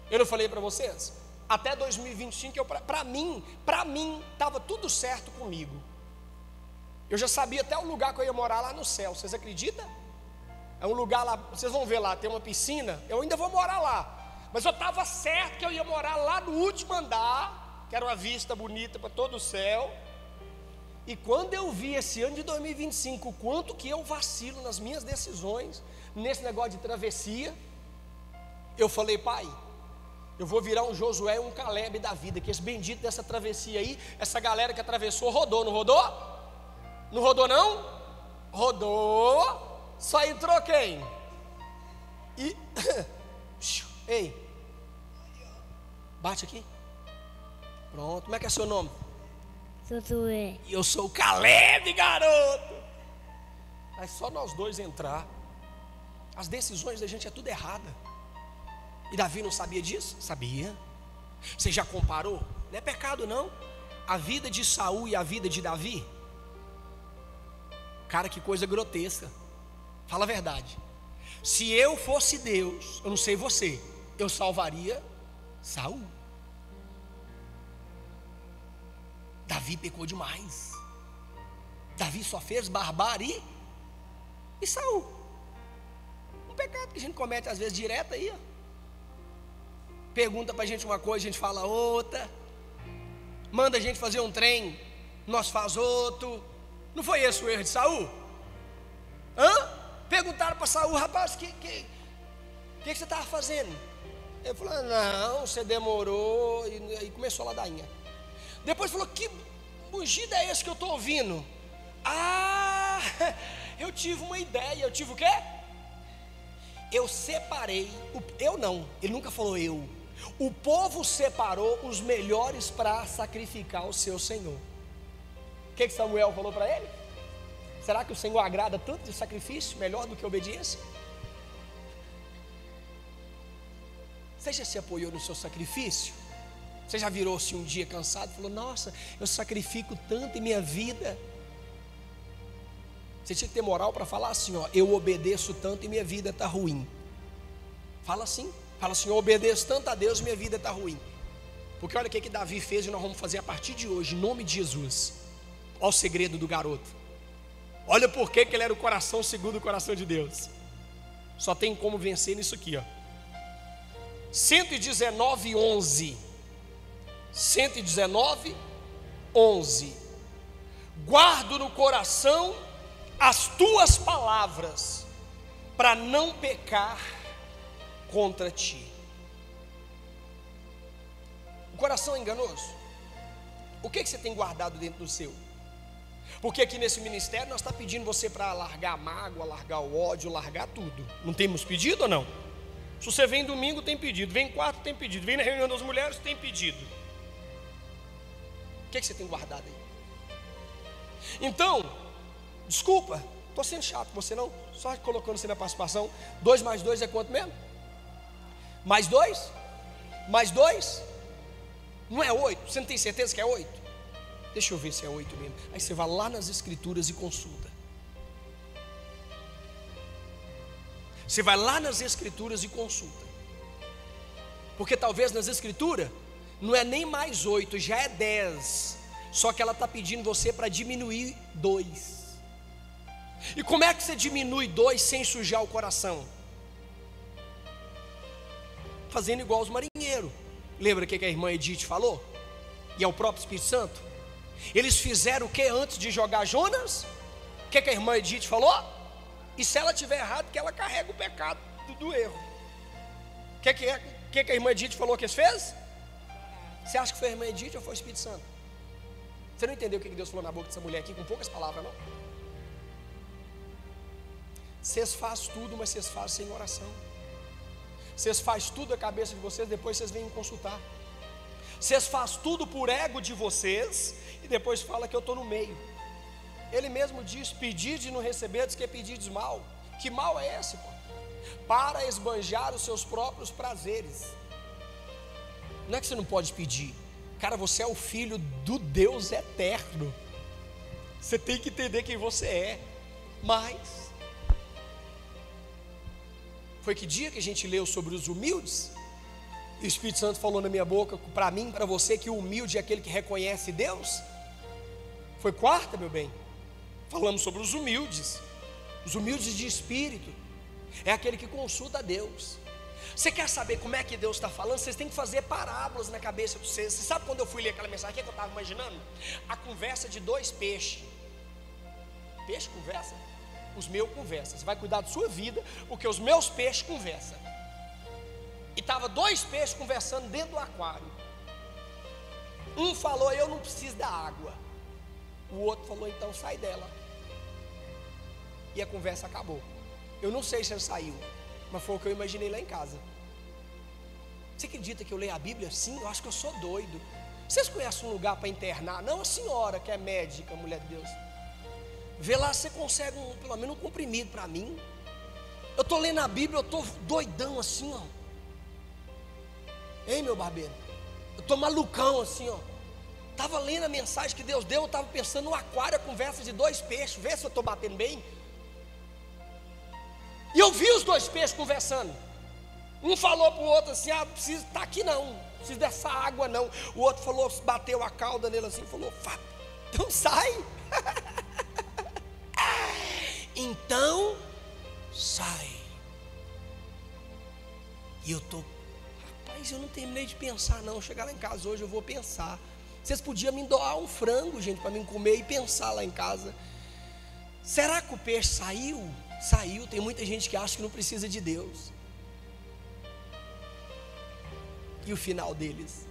Eu não falei para vocês? Até 2025, para mim, estava tudo certo comigo. Eu já sabia até o lugar que eu ia morar lá no céu. Vocês acreditam? É um lugar lá, vocês vão ver lá, tem uma piscina. Eu ainda vou morar lá. Mas eu estava certo que eu ia morar lá no último andar, que era uma vista bonita para todo o céu. E quando eu vi esse ano de 2025, o quanto que eu vacilo nas minhas decisões, nesse negócio de travessia, eu falei, pai, eu vou virar um Josué e um Caleb da vida, que esse bendito dessa travessia aí, essa galera que atravessou, rodou, não rodou? Não rodou não? Rodou, só entrou quem? E, ei, bate aqui, pronto, como é que é seu nome? Josué. E eu sou o Caleb, garoto. Mas só nós dois entrar, as decisões da gente é tudo errada. E Davi não sabia disso? Sabia. Você já comparou? Não é pecado não. A vida de Saul e a vida de Davi. Cara, que coisa grotesca. Fala a verdade. Se eu fosse Deus, eu não sei você, eu salvaria Saul. Davi pecou demais. Davi só fez barbárie e Saul. Um pecado que a gente comete às vezes direto aí, ó. Pergunta pra gente uma coisa, a gente fala outra. Manda a gente fazer um trem, nós faz outro. Não foi esse o erro de Saul? Perguntaram para Saul, rapaz, o que você estava fazendo? Ele falou, não, você demorou. E começou a ladainha. Depois falou, que mugido é esse que eu estou ouvindo? Ah, eu tive uma ideia. Eu tive o quê? Eu separei, eu não, ele nunca falou eu. O povo separou os melhores para sacrificar o seu Senhor. O que Samuel falou para ele? Será que o Senhor agrada tanto de sacrifício, melhor do que a obediência? Você já se apoiou no seu sacrifício? Você já virou-se um dia cansado e falou, nossa, eu sacrifico tanto em minha vida. Você tinha que ter moral para falar assim, ó, eu obedeço tanto e minha vida está ruim. Fala assim, eu obedeço tanto a Deus e minha vida está ruim. Porque olha o que Davi fez e nós vamos fazer a partir de hoje, em nome de Jesus. Olha o segredo do garoto. Olha por que ele era o coração segundo o coração de Deus. Só tem como vencer nisso aqui, ó. 119:11. 119:11. Guardo no coração as tuas palavras, para não pecar contra ti. O coração é enganoso. O que você tem guardado dentro do seu? Porque aqui nesse ministério nós estamos pedindo você para largar a mágoa, largar o ódio, largar tudo. Não temos pedido ou não? Se você vem domingo tem pedido, vem quarta tem pedido, vem na reunião das mulheres tem pedido. O que você tem guardado aí? Então, desculpa, estou sendo chato com você não, só colocando você na participação. 2 mais 2 é quanto mesmo? Mais 2? Mais 2? Não é 8? Você não tem certeza que é 8? Deixa eu ver se é 8 mesmo. Aí você vai lá nas escrituras e consulta. Você vai lá nas escrituras e consulta. Porque talvez nas escrituras não é nem mais 8, já é 10. Só que ela está pedindo você para diminuir 2. E como é que você diminui 2 sem sujar o coração? Fazendo igual os marinheiros. Lembra o que a irmã Edith falou? E é o próprio Espírito Santo. Eles fizeram o que antes de jogar Jonas? O que a irmã Edith falou? E se ela tiver errado, que ela carrega o pecado do erro. O que a irmã Edith falou que eles fez? Você acha que foi a irmã Edith ou foi o Espírito Santo? Você não entendeu o que Deus falou na boca dessa mulher aqui com poucas palavras, não? Vocês fazem tudo, mas vocês fazem sem oração. Vocês fazem tudo a cabeça de vocês, depois vocês vêm consultar. Vocês fazem tudo por ego de vocês e depois fala que eu estou no meio. Ele mesmo diz, pedir de não receber, diz que é pedir de mal. Que mal é esse, pô? Para esbanjar os seus próprios prazeres. Não é que você não pode pedir. Cara, você é o filho do Deus eterno. Você tem que entender quem você é. Mas Foi que dia que a gente leu sobre os humildes? E o Espírito Santo falou na minha boca, para mim, para você, que o humilde é aquele que reconhece Deus. Foi quarta, meu bem. Falamos sobre os humildes de espírito. É aquele que consulta a Deus. Você quer saber como é que Deus está falando? Vocês têm que fazer parábolas na cabeça de vocês. Você sabe quando eu fui ler aquela mensagem, o que eu estava imaginando? A conversa de dois peixes. Peixe conversa? Os meus conversam. Você vai cuidar da sua vida, porque os meus peixes conversam. E estava dois peixes conversando dentro do aquário. Um falou: eu não preciso da água. O outro falou: então sai dela. E a conversa acabou. Eu não sei se ele saiu, mas foi o que eu imaginei lá em casa. Você acredita que eu leio a Bíblia assim? Eu acho que eu sou doido. Vocês conhecem um lugar para internar? Não a senhora que é médica, mulher de Deus. Vê lá se você consegue pelo menos um comprimido para mim. Eu estou lendo a Bíblia, eu estou doidão assim, ó. Ei, meu barbeiro, eu estou malucão assim, ó. Estava lendo a mensagem que Deus deu, eu estava pensando no aquário, a conversa de dois peixes. Vê se eu estou batendo bem. E eu vi os dois peixes conversando. Um falou para o outro assim: ah, não preciso estar aqui não, não preciso dessa água não. O outro falou, bateu a cauda nele assim, falou: então sai. Então sai. E eu estou, rapaz, eu não terminei de pensar não. Chegar lá em casa hoje eu vou pensar. Vocês podiam me doar um frango, gente, para mim comer e pensar lá em casa. Será que o peixe saiu? Saiu. Tem muita gente que acha que não precisa de Deus. E o final deles?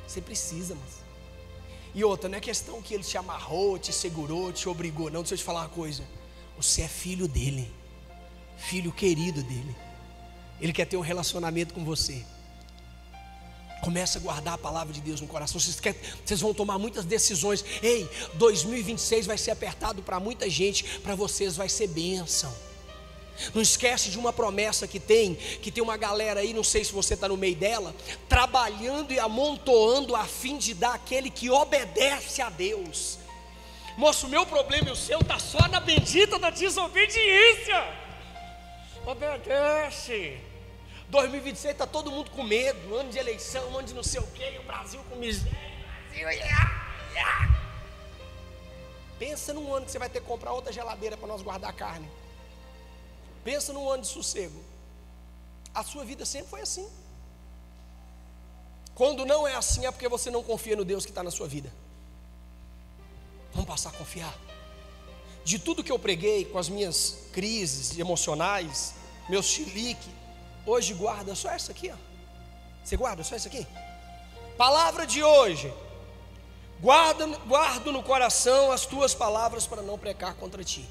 Você precisa, mas. E outra, não é questão que ele te amarrou, te segurou, te obrigou. Não, deixa eu te falar uma coisa. Você é filho dele, filho querido dele. Ele quer ter um relacionamento com você. Começa a guardar a palavra de Deus no coração. Vocês vão tomar muitas decisões. Ei, 2026 vai ser apertado para muita gente. Para vocês vai ser bênção. Não esquece de uma promessa que tem uma galera aí, não sei se você está no meio dela, trabalhando e amontoando a fim de dar aquele que obedece a Deus. Moço, o meu problema e o seu está só na bendita da desobediência. Obedece. 2026 está todo mundo com medo, ano de eleição, ano de não sei o que, e o Brasil com miséria. Pensa num ano que você vai ter que comprar outra geladeira para nós guardar carne. Pensa num ano de sossego. A sua vida sempre foi assim. Quando não é assim, é porque você não confia no Deus que está na sua vida. Vamos passar a confiar. De tudo que eu preguei, com as minhas crises emocionais, meus chilique, hoje guarda só essa aqui, ó. Você guarda só essa aqui? Palavra de hoje: guardo no coração as tuas palavras para não pecar contra ti.